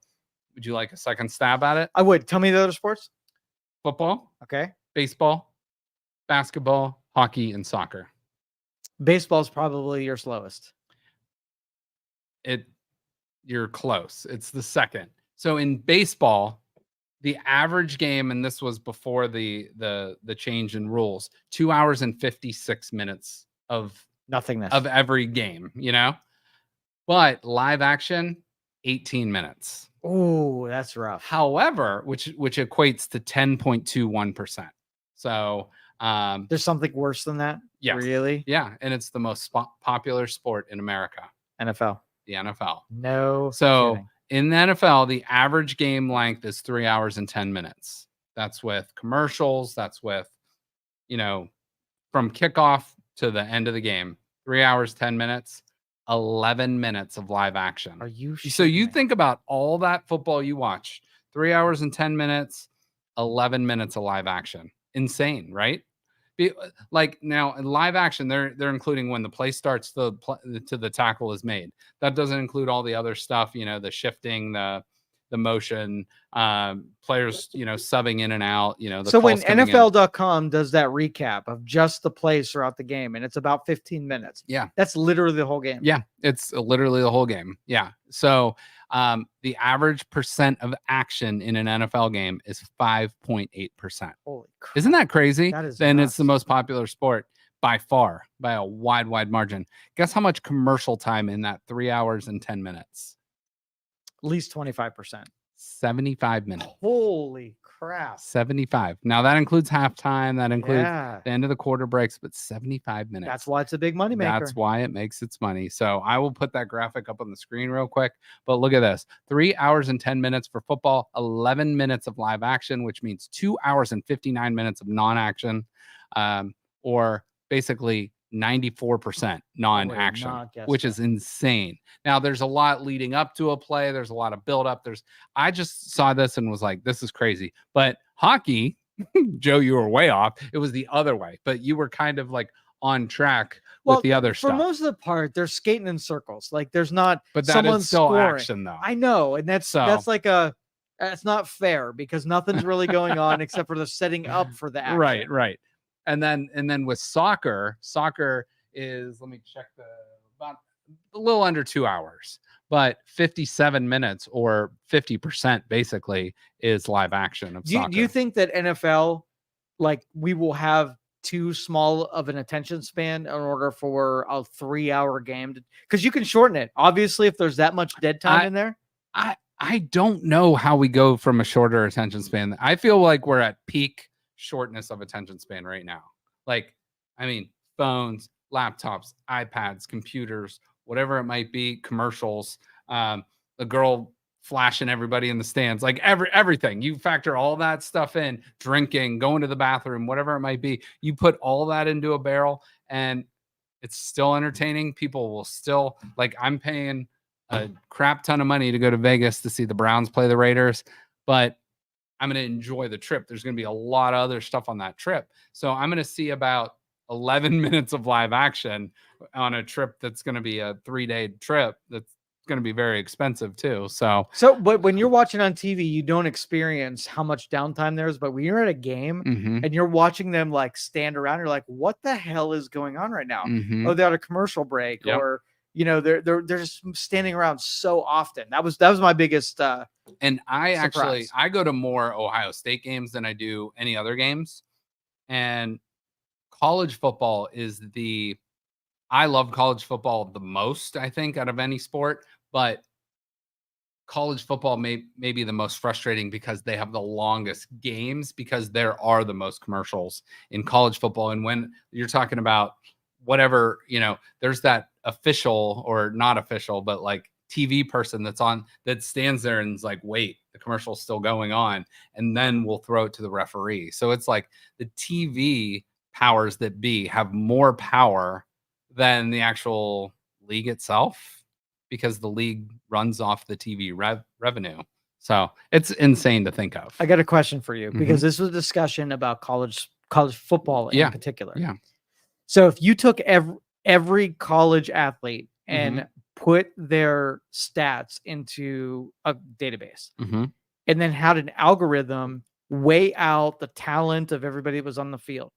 would you like a second stab at it? I would. Tell me the other sports. Football. Okay. Baseball, basketball, hockey, and soccer. Baseball's probably your slowest. You're close. It's the second. So in baseball, the average game, and this was before the change in rules, 2 hours and 56 minutes of nothingness of every game, but live action, 18 minutes. Oh, that's rough. However, which equates to 10.21%. So there's something worse than that. Yes. Really? Yeah, and it's the most popular sport in America. NFL. The NFL. No. So kidding. In the NFL, the average game length is 3 hours and 10 minutes. That's with commercials. That's with, from kickoff to the end of the game, 3 hours, 10 minutes, 11 minutes of live action. Are you So you think about all that football you watch, 3 hours and 10 minutes, 11 minutes of live action. Insane, right? Like now in live action, they're including when the play starts to the tackle is made. That doesn't include all the other stuff, the shifting, the motion, players, subbing in and out, so when NFL.com does that recap of just the plays throughout the game, and it's about 15 minutes. Yeah. That's literally the whole game. Yeah. It's literally the whole game. Yeah. So the average percent of action in an NFL game is 5.8%. Holy crap. Isn't that crazy? That is then nuts. It's the most popular sport by far, by a wide margin. Guess how much commercial time in that 3 hours and 10 minutes? At least 25%. 75 minutes. Holy crap. 75. Now that includes halftime. That includes the end of the quarter breaks, but 75 minutes. That's why it's a big money maker. That's why it makes its money. So I will put that graphic up on the screen real quick. But look at this. 3 hours and 10 minutes for football, 11 minutes of live action, which means 2 hours and 59 minutes of non-action, or basically 94% non-action, which is insane. Now there's a lot leading up to a play. There's a lot of buildup. I just saw this and was like, this is crazy. But hockey, Joe, you were way off. It was the other way, but you were kind of like on track with the other stuff. For most of the part, they're skating in circles. Like there's not, but that is still scoring. Action though. I know. And that's like that's not fair because nothing's really going on except for the setting up for the action. Right. And then with soccer is, let me check, about a little under 2 hours, but 57 minutes or 50% basically is live action of soccer. Do you think that NFL, like we will have too small of an attention span in order for a 3 hour game? Because you can shorten it. Obviously, if there's that much dead time in there. I don't know how we go from a shorter attention span. I feel like we're at peak shortness of attention span right now. Like, I mean, phones, laptops, iPads, computers, whatever it might be, commercials, the girl flashing everybody in the stands, like everything. You factor all that stuff in, drinking, going to the bathroom, whatever it might be. You put all that into a barrel and it's still entertaining. People will still, like, I'm paying a crap ton of money to go to Vegas to see the Browns play the Raiders, but I'm going to enjoy the trip. There's going to be a lot of other stuff on that trip. So I'm going to see about 11 minutes of live action on a trip that's going to be a 3-day trip. That's going to be very expensive too. But when you're watching on TV, you don't experience how much downtime there is. But when you're at a game and you're watching them like stand around, you're like, what the hell is going on right now? Oh, they're at a commercial break or, they're just standing around so often. That was my biggest, and I go to more Ohio State games than I do any other games. And college football I love college football the most, I think, out of any sport, but college football may be the most frustrating because they have the longest games because there are the most commercials in college football. And when you're talking about whatever, there's that official or not official, but like TV person that stands there and is like, wait, the commercial's still going on. And then we'll throw it to the referee. So it's like the TV powers that be have more power than the actual league itself because the league runs off the TV revenue. So it's insane to think of. I got a question for you because this was a discussion about college football in particular. Yeah. So if you took every college athlete and put their stats into a database and then had an algorithm weigh out the talent of everybody that was on the field,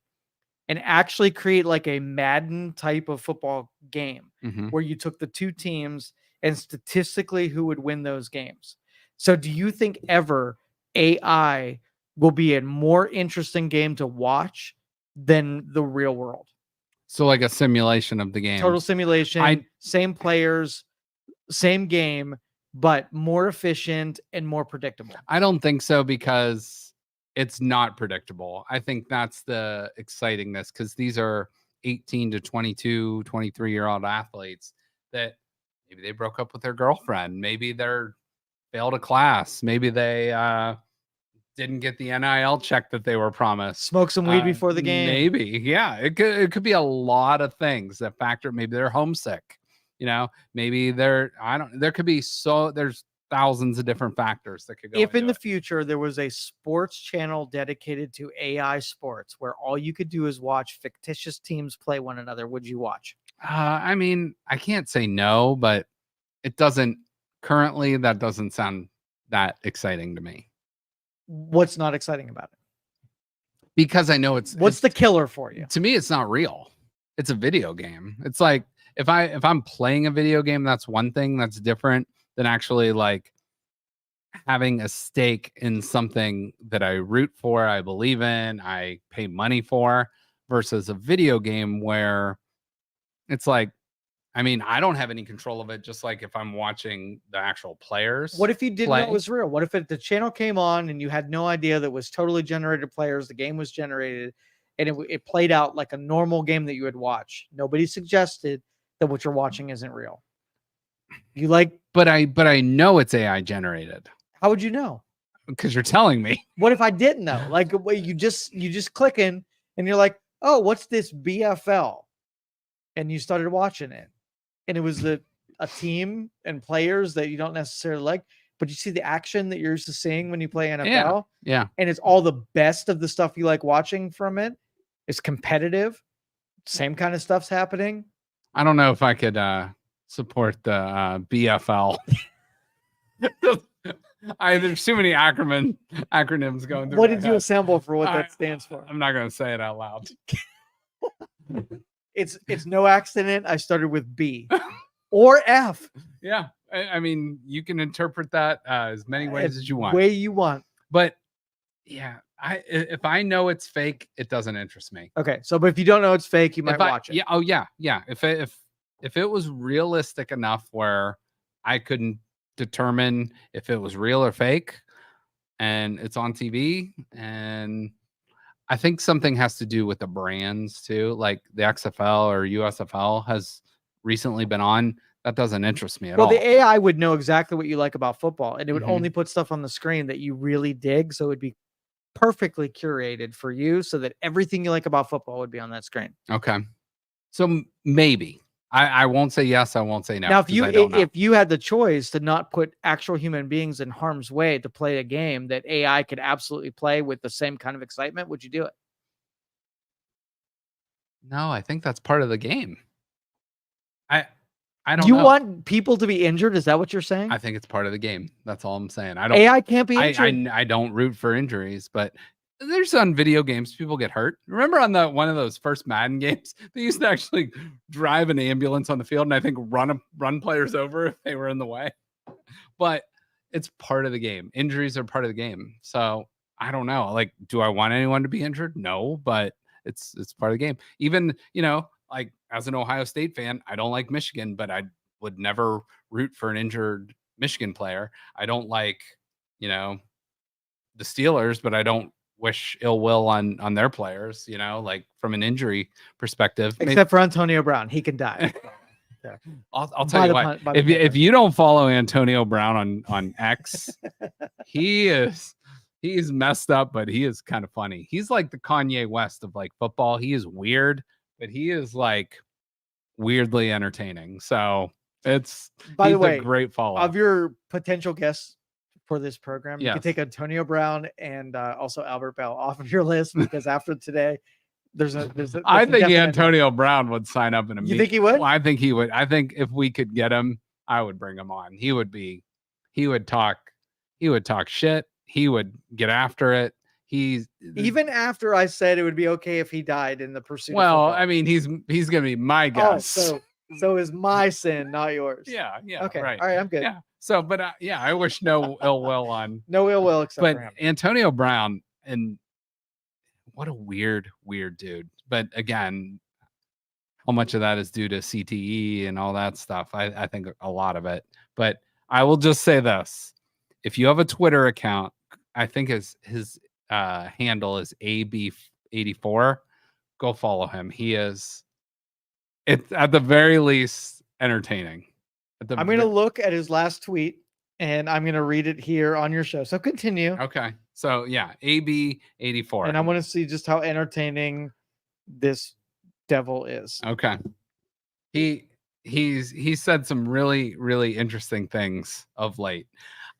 and actually create like a Madden type of football game where you took the two teams and statistically who would win those games. So do you think ever AI will be a more interesting game to watch than the real world? So like a simulation of the game. Total simulation, same players, same game, but more efficient and more predictable. I don't think so, because it's not predictable. I think that's the excitingness, because these are 18 to 22, 23-year-old athletes that maybe they broke up with their girlfriend. Maybe they're failed a class. Maybe they didn't get the NIL check that they were promised. Smoke some weed before the game. Maybe. Yeah. It could be a lot of things that factor. Maybe they're homesick. Maybe there could be there's thousands of different factors that could go. If in the future there was a sports channel dedicated to AI sports where all you could do is watch fictitious teams play one another, would you watch? I mean, I can't say no, but it doesn't currently. That doesn't sound that exciting to me. What's not exciting about it? Because I know what's the killer for you? To me, it's not real. It's a video game. It's like if I'm playing a video game, that's one thing that's different than actually like having a stake in something that I root for, I believe in, I pay money for, versus a video game where it's like, I mean, I don't have any control of it, just like if I'm watching the actual players. What if you didn't know it was real? What if the channel came on and you had no idea that it was totally generated players, the game was generated, and it played out like a normal game that you would watch? Nobody suggested that what you're watching isn't real. But I know it's AI generated. How would you know? Because you're telling me. What if I didn't know? Like you just clicking and you're like, oh, what's this BFL? And you started watching it. And it was a team and players that you don't necessarily like, but you see the action that you're used to seeing when you play NFL. Yeah. And it's all the best of the stuff you like watching from it. It's competitive. Same kind of stuff's happening. I don't know if I could support the BFL. There's too many acronyms going through. What did you assemble for what that stands for? I'm not going to say it out loud. It's no accident I started with B or F. Yeah. I mean, you can interpret that as many ways as you want. Way you want. But yeah, if I know it's fake, it doesn't interest me. Okay. So, but if you don't know it's fake, you might watch it. Yeah. Oh yeah. Yeah. If it was realistic enough where I couldn't determine if it was real or fake, and it's on TV, and I think something has to do with the brands too. Like the XFL or USFL has recently been on. That doesn't interest me at all. Well, the AI would know exactly what you like about football, and it would only put stuff on the screen that you really dig. So it would be perfectly curated for you so that everything you like about football would be on that screen. Okay. So maybe. I won't say yes. I won't say no. Now, if you had the choice to not put actual human beings in harm's way to play a game that AI could absolutely play with the same kind of excitement, would you do it? No, I think that's part of the game. I don't You know. want people to be injured? Is that what you're saying? I think it's part of the game. That's all I'm saying. AI can't be injured. I don't root for injuries, but there's on video games, people get hurt. Remember on one of those first Madden games, they used to actually drive an ambulance on the field and I think run players over if they were in the way. But it's part of the game. Injuries are part of the game. So I don't know. Like, do I want anyone to be injured? No, but it's part of the game. Even, like as an Ohio State fan, I don't like Michigan, but I would never root for an injured Michigan player. I don't like, the Steelers, but I don't wish ill will on their players, like from an injury perspective. Except for Antonio Brown. He can die. Yeah. I'll tell you what, if you don't follow Antonio Brown on X, he's messed up, but he is kind of funny. He's like the Kanye West of like football. He is weird, but he is like weirdly entertaining. So he's a great follow. Of your potential guests for this program, you can take Antonio Brown and also Albert Belle off of your list, because after today, I think Antonio Brown would sign up in a meeting. You think he would? Well, I think he would. I think if we could get him, I would bring him on. He would talk shit. He would get after it. even after I said it would be okay if he died in the pursuit. Well, of I mean, he's gonna be my guess. So is my sin, not yours. Yeah. Okay. Right. All right. I'm good. Yeah. So, but I wish no ill will on no ill will except but for him. Antonio Brown, and what a weird dude. But again, how much of that is due to CTE and all that stuff? I think a lot of it. But I will just say this: if you have a Twitter account, I think his handle is AB84. Go follow him. It's at the very least entertaining. I'm going to look at his last tweet and I'm going to read it here on your show. So continue. Okay. So yeah, AB84. And I want to see just how entertaining this devil is. Okay. He said some really, really interesting things of late.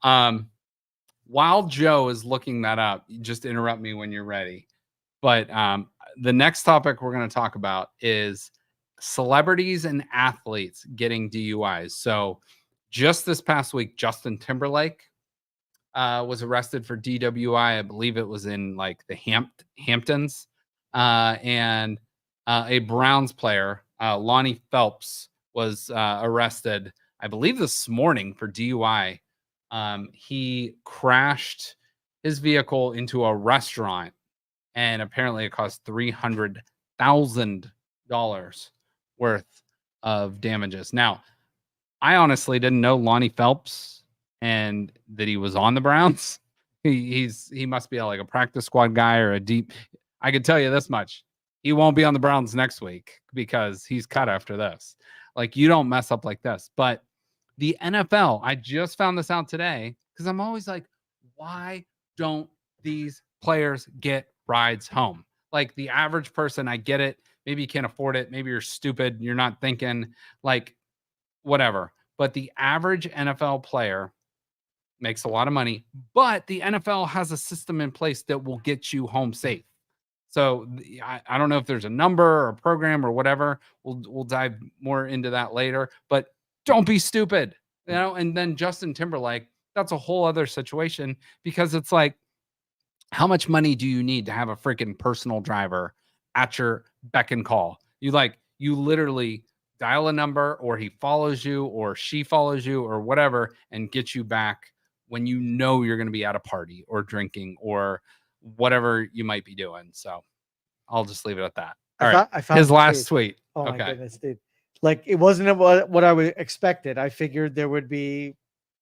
While Joe is looking that up, just interrupt me when you're ready. But the next topic we're going to talk about is celebrities and athletes getting DUIs. So just this past week, Justin Timberlake was arrested for DWI. I believe it was in like the Hamptons. And a Browns player, Lonnie Phelps, was arrested, I believe, this morning for DUI. He crashed his vehicle into a restaurant, and apparently it cost $300,000 worth of damages. Now, I honestly didn't know Lonnie Phelps and that he was on the Browns. He must be like a practice squad guy or a deep. I could tell you this much: he won't be on the Browns next week because he's cut after this. Like, you don't mess up like this. But the NFL, I just found this out today because I'm always like, why don't these players get rides home? Like, the average person, I get it. Maybe you can't afford it. Maybe you're stupid. You're not thinking, like, whatever. But the average NFL player makes a lot of money, but the NFL has a system in place that will get you home safe. So I don't know if there's a number or a program or whatever. We'll dive more into that later, but don't be stupid, you know? And then Justin Timberlake, that's a whole other situation, because it's like, how much money do you need to have a freaking personal driver at your beck and call? You literally dial a number, or he follows you, or she follows you, or whatever, and gets you back when you know you're going to be at a party or drinking or whatever you might be doing. So I'll just leave it at that. I found his last tweet. Oh my goodness, dude. Like, it wasn't what I would expected. I figured there would be.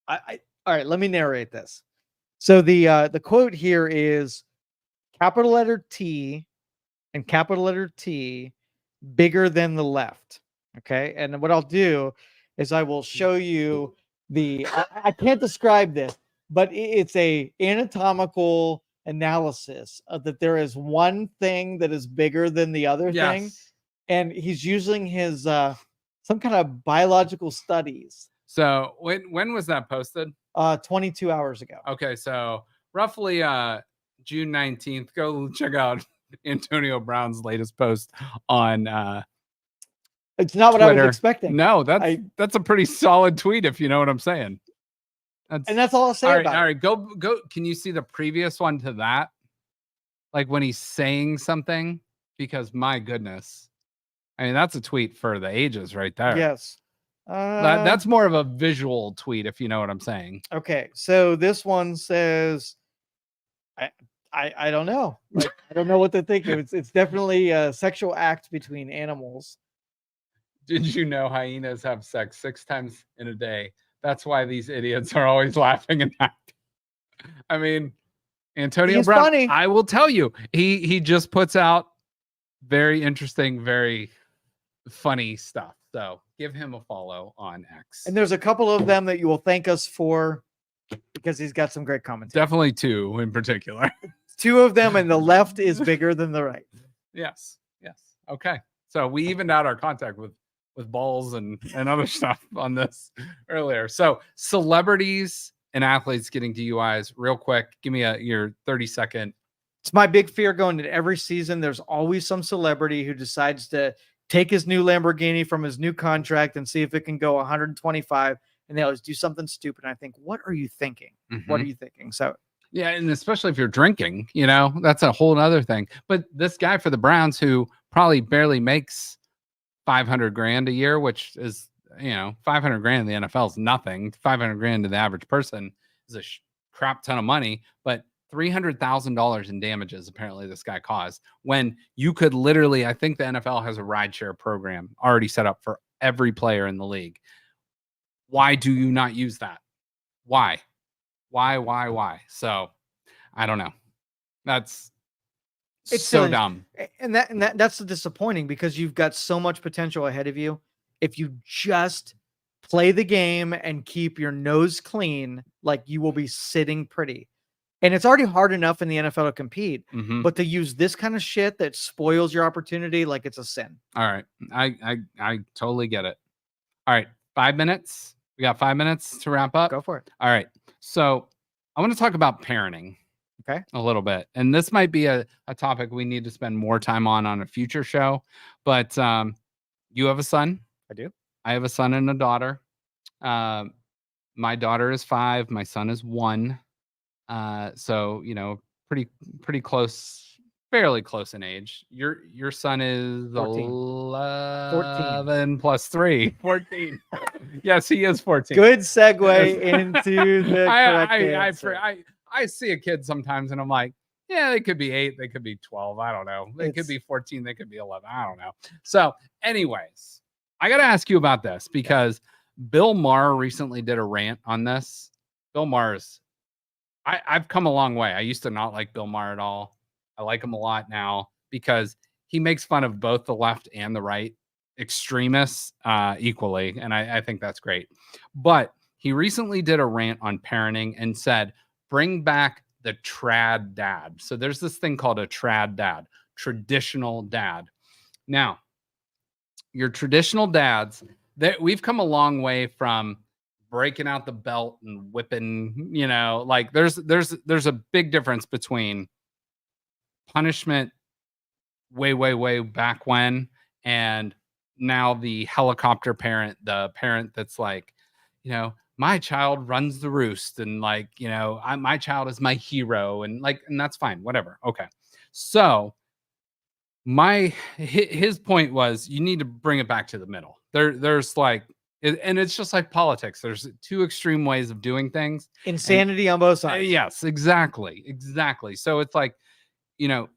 All right, let me narrate this. So the quote here is capital letter T and capital letter T bigger than the left. Okay. And what I'll do is I will show you I can't describe this, but it's a anatomical analysis of that there is one thing that is bigger than the other thing. And he's using his some kind of biological studies. So when was that posted? 22 hours ago. Okay, so roughly June 19th. Go check out Antonio Brown's latest post on it's not Twitter. What I was expecting. No, that's a pretty solid tweet, if you know what I'm saying. That's all I'll say about it. All right, go. Can you see the previous one to that? Like when he's saying something? Because my goodness. I mean, that's a tweet for the ages right there. Yes. That's more of a visual tweet, if you know what I'm saying. Okay, so this one says, I don't know. Like, I don't know what to think. It's definitely a sexual act between animals. Did you know hyenas have sex 6 times in a day? That's why these idiots are always laughing and acting. I mean, Antonio Brown, funny. I will tell you, he just puts out very interesting, very funny stuff. So give him a follow on X. And there's a couple of them that you will thank us for, because he's got some great commentary. Definitely 2 in particular. 2 of them, and the left is bigger than the right. Yes. Okay. So we evened out our contact with balls and other stuff on this earlier. So celebrities and athletes getting DUIs, real quick. Give me your 30-second. It's my big fear going into every season. There's always some celebrity who decides to take his new Lamborghini from his new contract and see if it can go 125, and they always do something stupid. And I think, what are you thinking? Mm-hmm. What are you thinking? So Yeah, and especially if you're drinking, you know, that's a whole other thing. But this guy for the Browns, who probably barely makes 500 grand a year, which is, you know, 500 grand in the NFL is nothing. 500 grand to the average person is a crap ton of money, but $300,000 in damages apparently this guy caused, when you could literally, I think the NFL has a rideshare program already set up for every player in the league. Why do you not use that? Why? So I don't know. It's so silly. Dumb. And that's disappointing, because you've got so much potential ahead of you. If you just play the game and keep your nose clean, like, you will be sitting pretty. And it's already hard enough in the NFL to compete, but to use this kind of shit that spoils your opportunity, like, it's a sin. All right. I totally get it. All right. 5 minutes. We got 5 minutes to wrap up. Go for it. All right. So I want to talk about parenting. Okay. A little bit. And this might be a topic we need to spend more time on a future show. But you have a son. I do. I have a son and a daughter. My daughter is 5. My son is 1. So, you know, pretty close, fairly close in age. Your son is 11 plus 3. 14. Yes, he is 14. Good segue into the correct answer. I see a kid sometimes and I'm like, yeah, they could be 8, they could be 12. I don't know. They could be 14, they could be 11. I don't know. So anyways, I got to ask you about this, because Bill Maher recently did a rant on this. Bill Maher's, I've come a long way. I used to not like Bill Maher at all. I like him a lot now, because he makes fun of both the left and the right extremists equally. And I think that's great. But he recently did a rant on parenting and said, bring back the trad dad. So there's this thing called a trad dad, traditional dad. Now, your traditional dads, that we've come a long way from breaking out the belt and whipping, you know, like there's a big difference between punishment way back when, and now the helicopter parent, the parent that's like, you know, my child runs the roost, and like, you know, my child is my hero, and like, and that's fine, whatever. Okay. So his point was, you need to bring it back to the middle. There's like, and it's just like politics. There's 2 extreme ways of doing things. Insanity on both sides. Yes, exactly. So it's like, you know,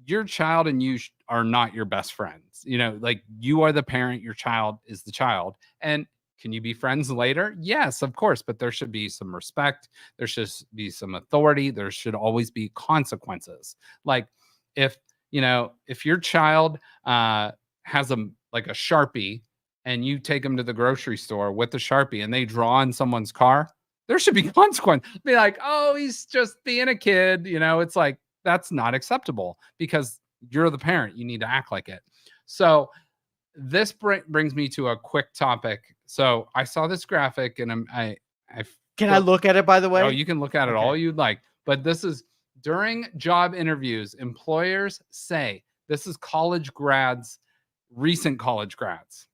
your child and you are not your best friends. You know, like, you are the parent, your child is the child. And can you be friends later? Yes, of course. But there should be some respect. There should be some authority. There should always be consequences. Like, if, you know, if your child has a Sharpie, and you take them to the grocery store with the Sharpie and they draw on someone's car, there should be consequence. Be like, oh, he's just being a kid. You know, it's like, that's not acceptable, because you're the parent. You need to act like it. So this brings me to a quick topic. So I saw this graphic, and Can I look at it, by the way? Oh, you can look at it all you'd like. But this is during job interviews. Employers say, this is college grads, recent college grads.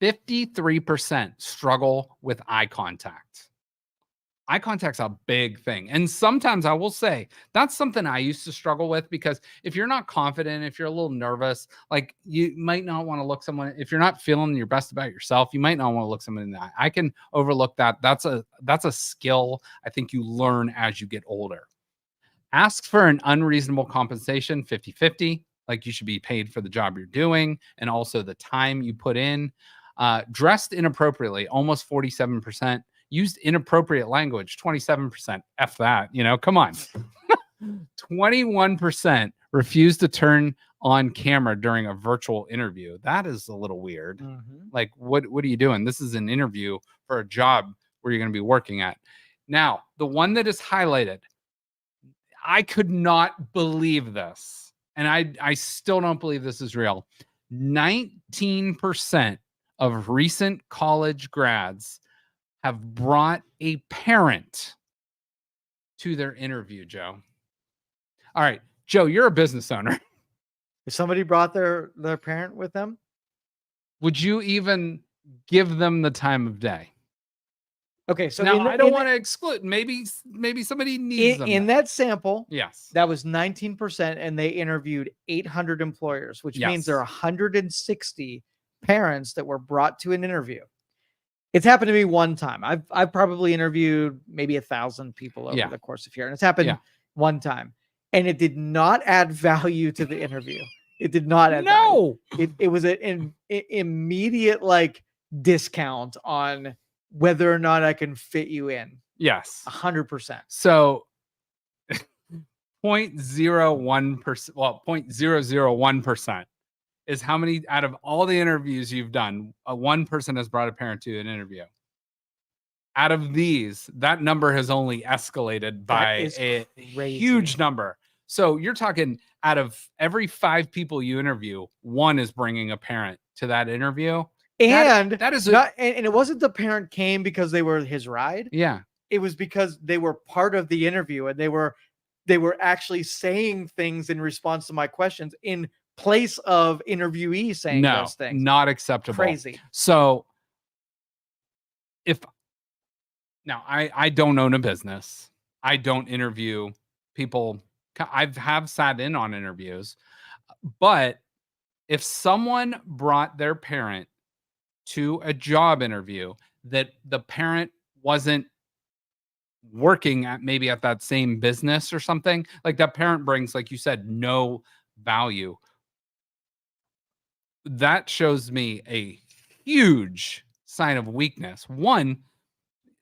53% struggle with eye contact. Eye contact's a big thing. And sometimes I will say that's something I used to struggle with, because if you're not confident, if you're a little nervous, like, you might not want to look someone, if you're not feeling your best about yourself, you might not want to look someone in the eye. I can overlook that. That's a skill I think you learn as you get older. Ask for an unreasonable compensation, 50-50. Like, you should be paid for the job you're doing and also the time you put in. Dressed inappropriately, almost 47%. Used inappropriate language, 27%. F that, you know, come on. 21% refused to turn on camera during a virtual interview. That is a little weird. Like, what are you doing? This is an interview for a job where you're going to be working at. Now, the one that is highlighted, I could not believe this. And I still don't believe this is real. 19% of recent college grads have brought a parent to their interview, Joe. All right, Joe, you're a business owner. If somebody brought their parent with them, would you even give them the time of day? Okay, so now I don't want to exclude. Maybe somebody needs them. In that sample, yes, that was 19%, and they interviewed 800 employers, which means there are 160 parents that were brought to an interview. It's happened to me one time. I've probably interviewed maybe 1,000 people over the course of here, and it's happened one time, and it did not add value to the interview. It did not add value. It was an immediate like discount on whether or not I can fit you in. Yes, 100%. So 0.01%, well, 0.001% is how many out of all the interviews you've done, one person has brought a parent to an interview. Out of these, that number has only escalated by a huge number. So you're talking out of every 5 people you interview, 1 is bringing a parent to that interview. And that is not, and it wasn't the parent came because they were his ride. Yeah. It was because they were part of the interview, and they were actually saying things in response to my questions in place of interviewee saying those things. Not acceptable. Crazy. So now I don't own a business. I don't interview people. I have sat in on interviews, but if someone brought their parent to a job interview that the parent wasn't working at, maybe at that same business or something, like that parent brings, like you said, no value, that shows me a huge sign of weakness. One,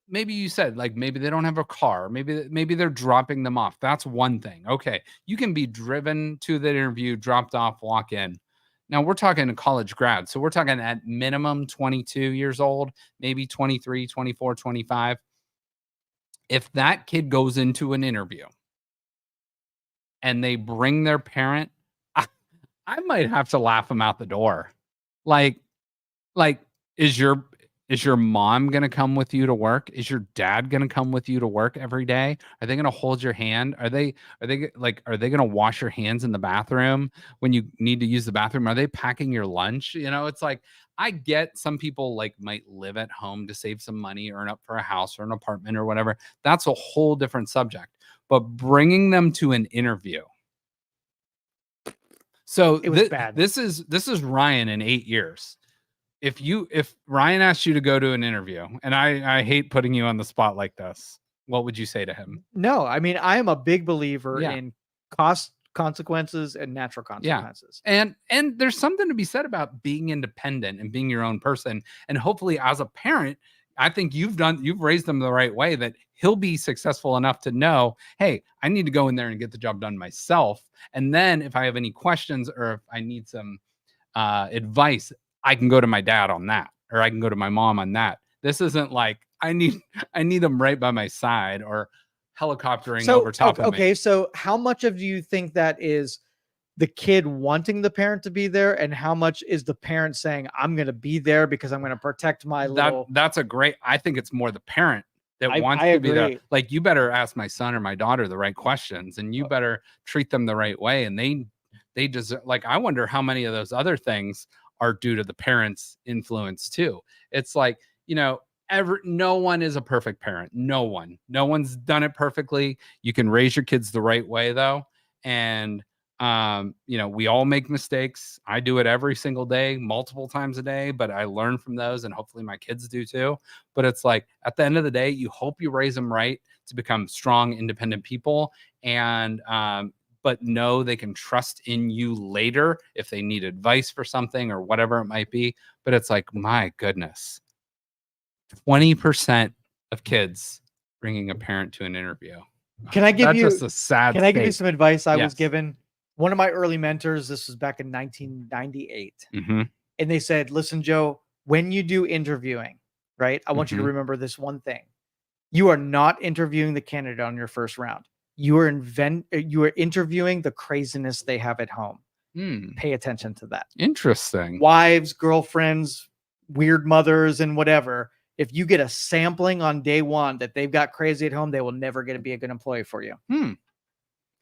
maybe you said, like, maybe they don't have a car, maybe they're dropping them off. That's one thing. Okay, you can be driven to the interview, dropped off, walk in. Now we're talking a college grad, so we're talking at minimum 22 years old, maybe 23, 24, 25. If that kid goes into an interview and they bring their parent, I might have to laugh them out the door. Like is your mom going to come with you to work? Is your dad going to come with you to work every day? Are they going to hold your hand? Are they going to wash your hands in the bathroom when you need to use the bathroom? Are they packing your lunch? It's like, I get some people like might live at home to save some money, earn up for a house or an apartment or whatever. That's a whole different subject. But bringing them to an interview. So it was bad. This is Ryan in 8 years. If Ryan asked you to go to an interview, and I hate putting you on the spot like this, what would you say to him? No, I mean, I am a big believer in consequences and natural consequences. Yeah. And there's something to be said about being independent and being your own person. And hopefully as a parent, I think you've raised them the right way, that he'll be successful enough to know, hey, I need to go in there and get the job done myself. And then if I have any questions or if I need some advice, I can go to my dad on that, or I can go to my mom on that. This isn't like I need them right by my side or helicoptering over top of me. Okay, so how much of you think that is the kid wanting the parent to be there, and how much is the parent saying, I'm going to be there because I'm going to protect my little... That's a great... I think it's more the parent that wants to be there. Like, you better ask my son or my daughter the right questions, and you better treat them the right way. And they deserve... Like, I wonder how many of those other things are due to the parents' influence too. It's like, no one is a perfect parent. No one's done it perfectly. You can raise your kids the right way though. And, we all make mistakes. I do it every single day, multiple times a day, but I learn from those, and hopefully my kids do too. But it's like, at the end of the day, you hope you raise them right to become strong, independent people. And, but know they can trust in you later if they need advice for something or whatever it might be. But it's like, my goodness, 20% of kids bringing a parent to an interview. Can I give just a sad Can I give you some advice I was given? One of my early mentors, this was back in 1998. Mm-hmm. And they said, listen, Joe, when you do interviewing, right, I want you to remember this one thing. You are not interviewing the candidate on your first round. You are interviewing the craziness they have at home. Pay attention to that. Interesting. Wives, girlfriends, weird mothers, and whatever. If you get a sampling on day one that they've got crazy at home, they will never get to be a good employee for you.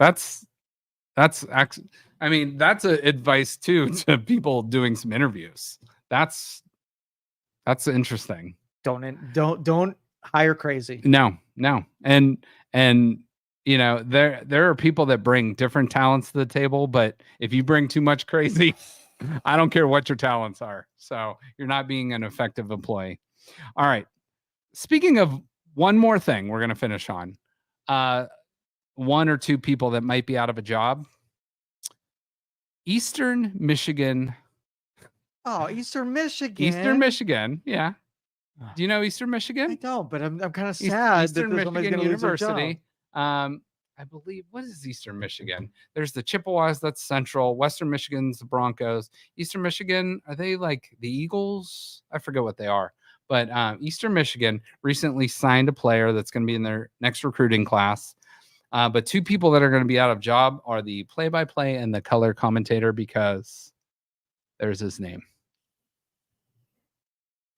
That's advice too to people doing some interviews. That's interesting. Don't hire crazy. No. And you know, there are people that bring different talents to the table, but if you bring too much crazy, I don't care what your talents are. So you're not being an effective employee. All right. Speaking of one more thing, we're going to finish on one or two people that might be out of a job. Eastern Michigan. Oh, Eastern Michigan. Eastern Michigan. Yeah. Do you know Eastern Michigan? I don't, but I'm kind of sad Eastern that Michigan University. I believe, what is Eastern Michigan? There's the Chippewas, that's Central. Western Michigan's the Broncos. Eastern Michigan, are they like the Eagles? I forget what they are. But Eastern Michigan recently signed a player that's going to be in their next recruiting class. But two people that are going to be out of job are the play-by-play and the color commentator, because there's his name.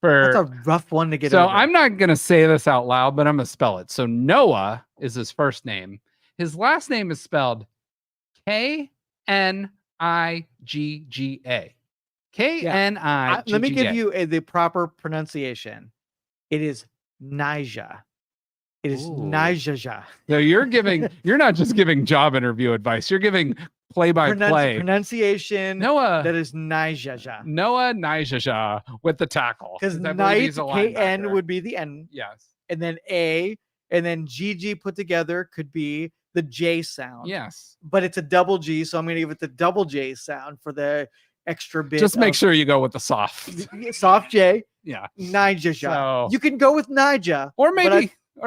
That's a rough one to get over. So I'm not going to say this out loud, but I'm going to spell it. So Noah is his first name. His last name is spelled Knigga. Knigga. Let me give you the proper pronunciation. It is Knigga. It is Knigga. So you're not just giving job interview advice. You're giving play-by-play pronunciation. Noah, that is Knigga. Noah Knigga with the tackle. Because Knight, KN would be the N. Yes. And then A, and then GG put together could be the J sound. Yes. But it's a double G, so I'm going to give it the double J sound for the extra bit. Just make sure you go with the soft J. Yeah. Knigga. So, you can go with Knigga. Or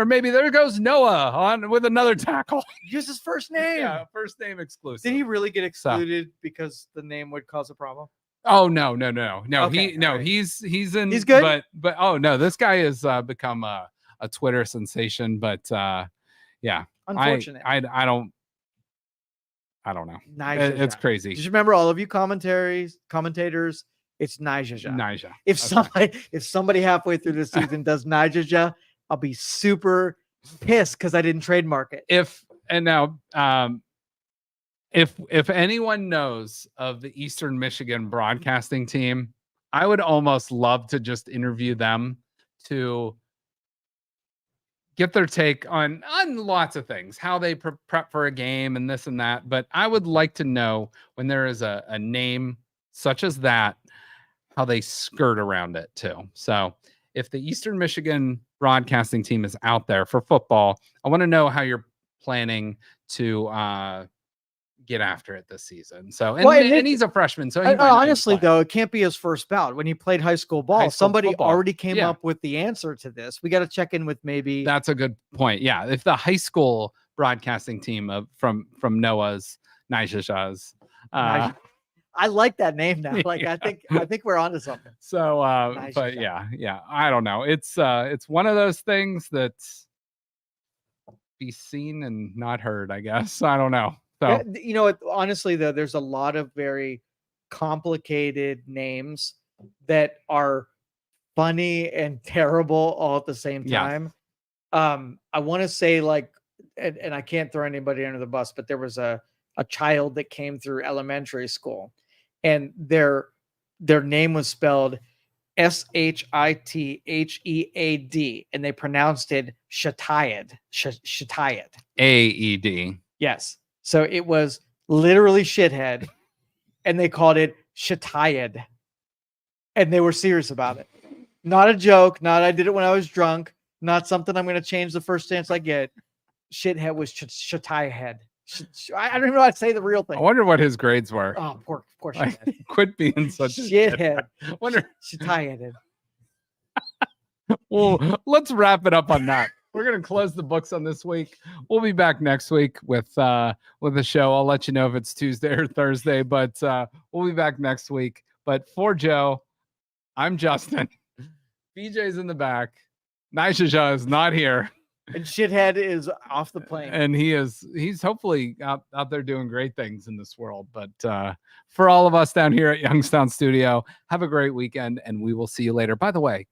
maybe there goes Noah on with another tackle. Use his first name. Yeah, first name exclusive. Did he really get excluded because the name would cause a problem? Oh no. Okay, he's in. He's good. But oh no, this guy has become a Twitter sensation. But yeah, unfortunate. I don't know. It's crazy. Just remember, all of you commentators, it's Knigga. If somebody halfway through the season does Knigga, I'll be super pissed because I didn't trademark it. If anyone knows of the Eastern Michigan broadcasting team, I would almost love to just interview them to get their take on lots of things, how they prep for a game and this and that. But I would like to know, when there is a name such as that, how they skirt around it too. So if the Eastern Michigan broadcasting team is out there for football, I want to know how you're planning to get after it this season. So, and he's a freshman. So honestly, though, it can't be his first bout. When he played high school ball, somebody already came up with the answer to this. We got to check in with maybe. That's a good point. Yeah. If the high school broadcasting team from Noah's, Knigga's, I like that name now. Like, I think we're onto something. So, but yeah, I don't know. It's one of those things that's be seen and not heard, I guess. I don't know. So, you know, honestly, though, there's a lot of very complicated names that are funny and terrible all at the same time. Yeah. I want to say, like, and I can't throw anybody under the bus, but there was a child that came through elementary school, and their name was spelled Shithhead, and they pronounced it Shatayed. AED. Yes. So it was literally shithead, and they called it Shatayed, and they were serious about it. Not a joke. Not I did it when I was drunk. Not something I'm going to change the first chance I get. Shithead was Shatayed. I don't even know how to say the real thing. I wonder what his grades were. Oh, poor shithead. Quit being such a shithead. Shithead. Well, let's wrap it up on that. We're going to close the books on this week. We'll be back next week with a show. I'll let you know if it's Tuesday or Thursday, but we'll be back next week. But for Joe, I'm Justin. BJ's in the back. Knigga is not here. And Shithead is off the plane. And he's hopefully out there doing great things in this world. But for all of us down here at Youngstown Studio, have a great weekend, and we will see you later. By the way,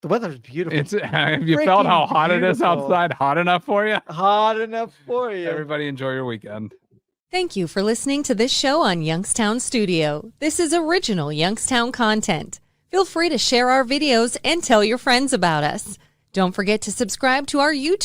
the weather's beautiful. Have you felt how hot it is outside? Hot enough for you? Hot enough for you. Everybody enjoy your weekend. Thank you for listening to this show on Youngstown Studio. This is original Youngstown content. Feel free to share our videos and tell your friends about us. Don't forget to subscribe to our YouTube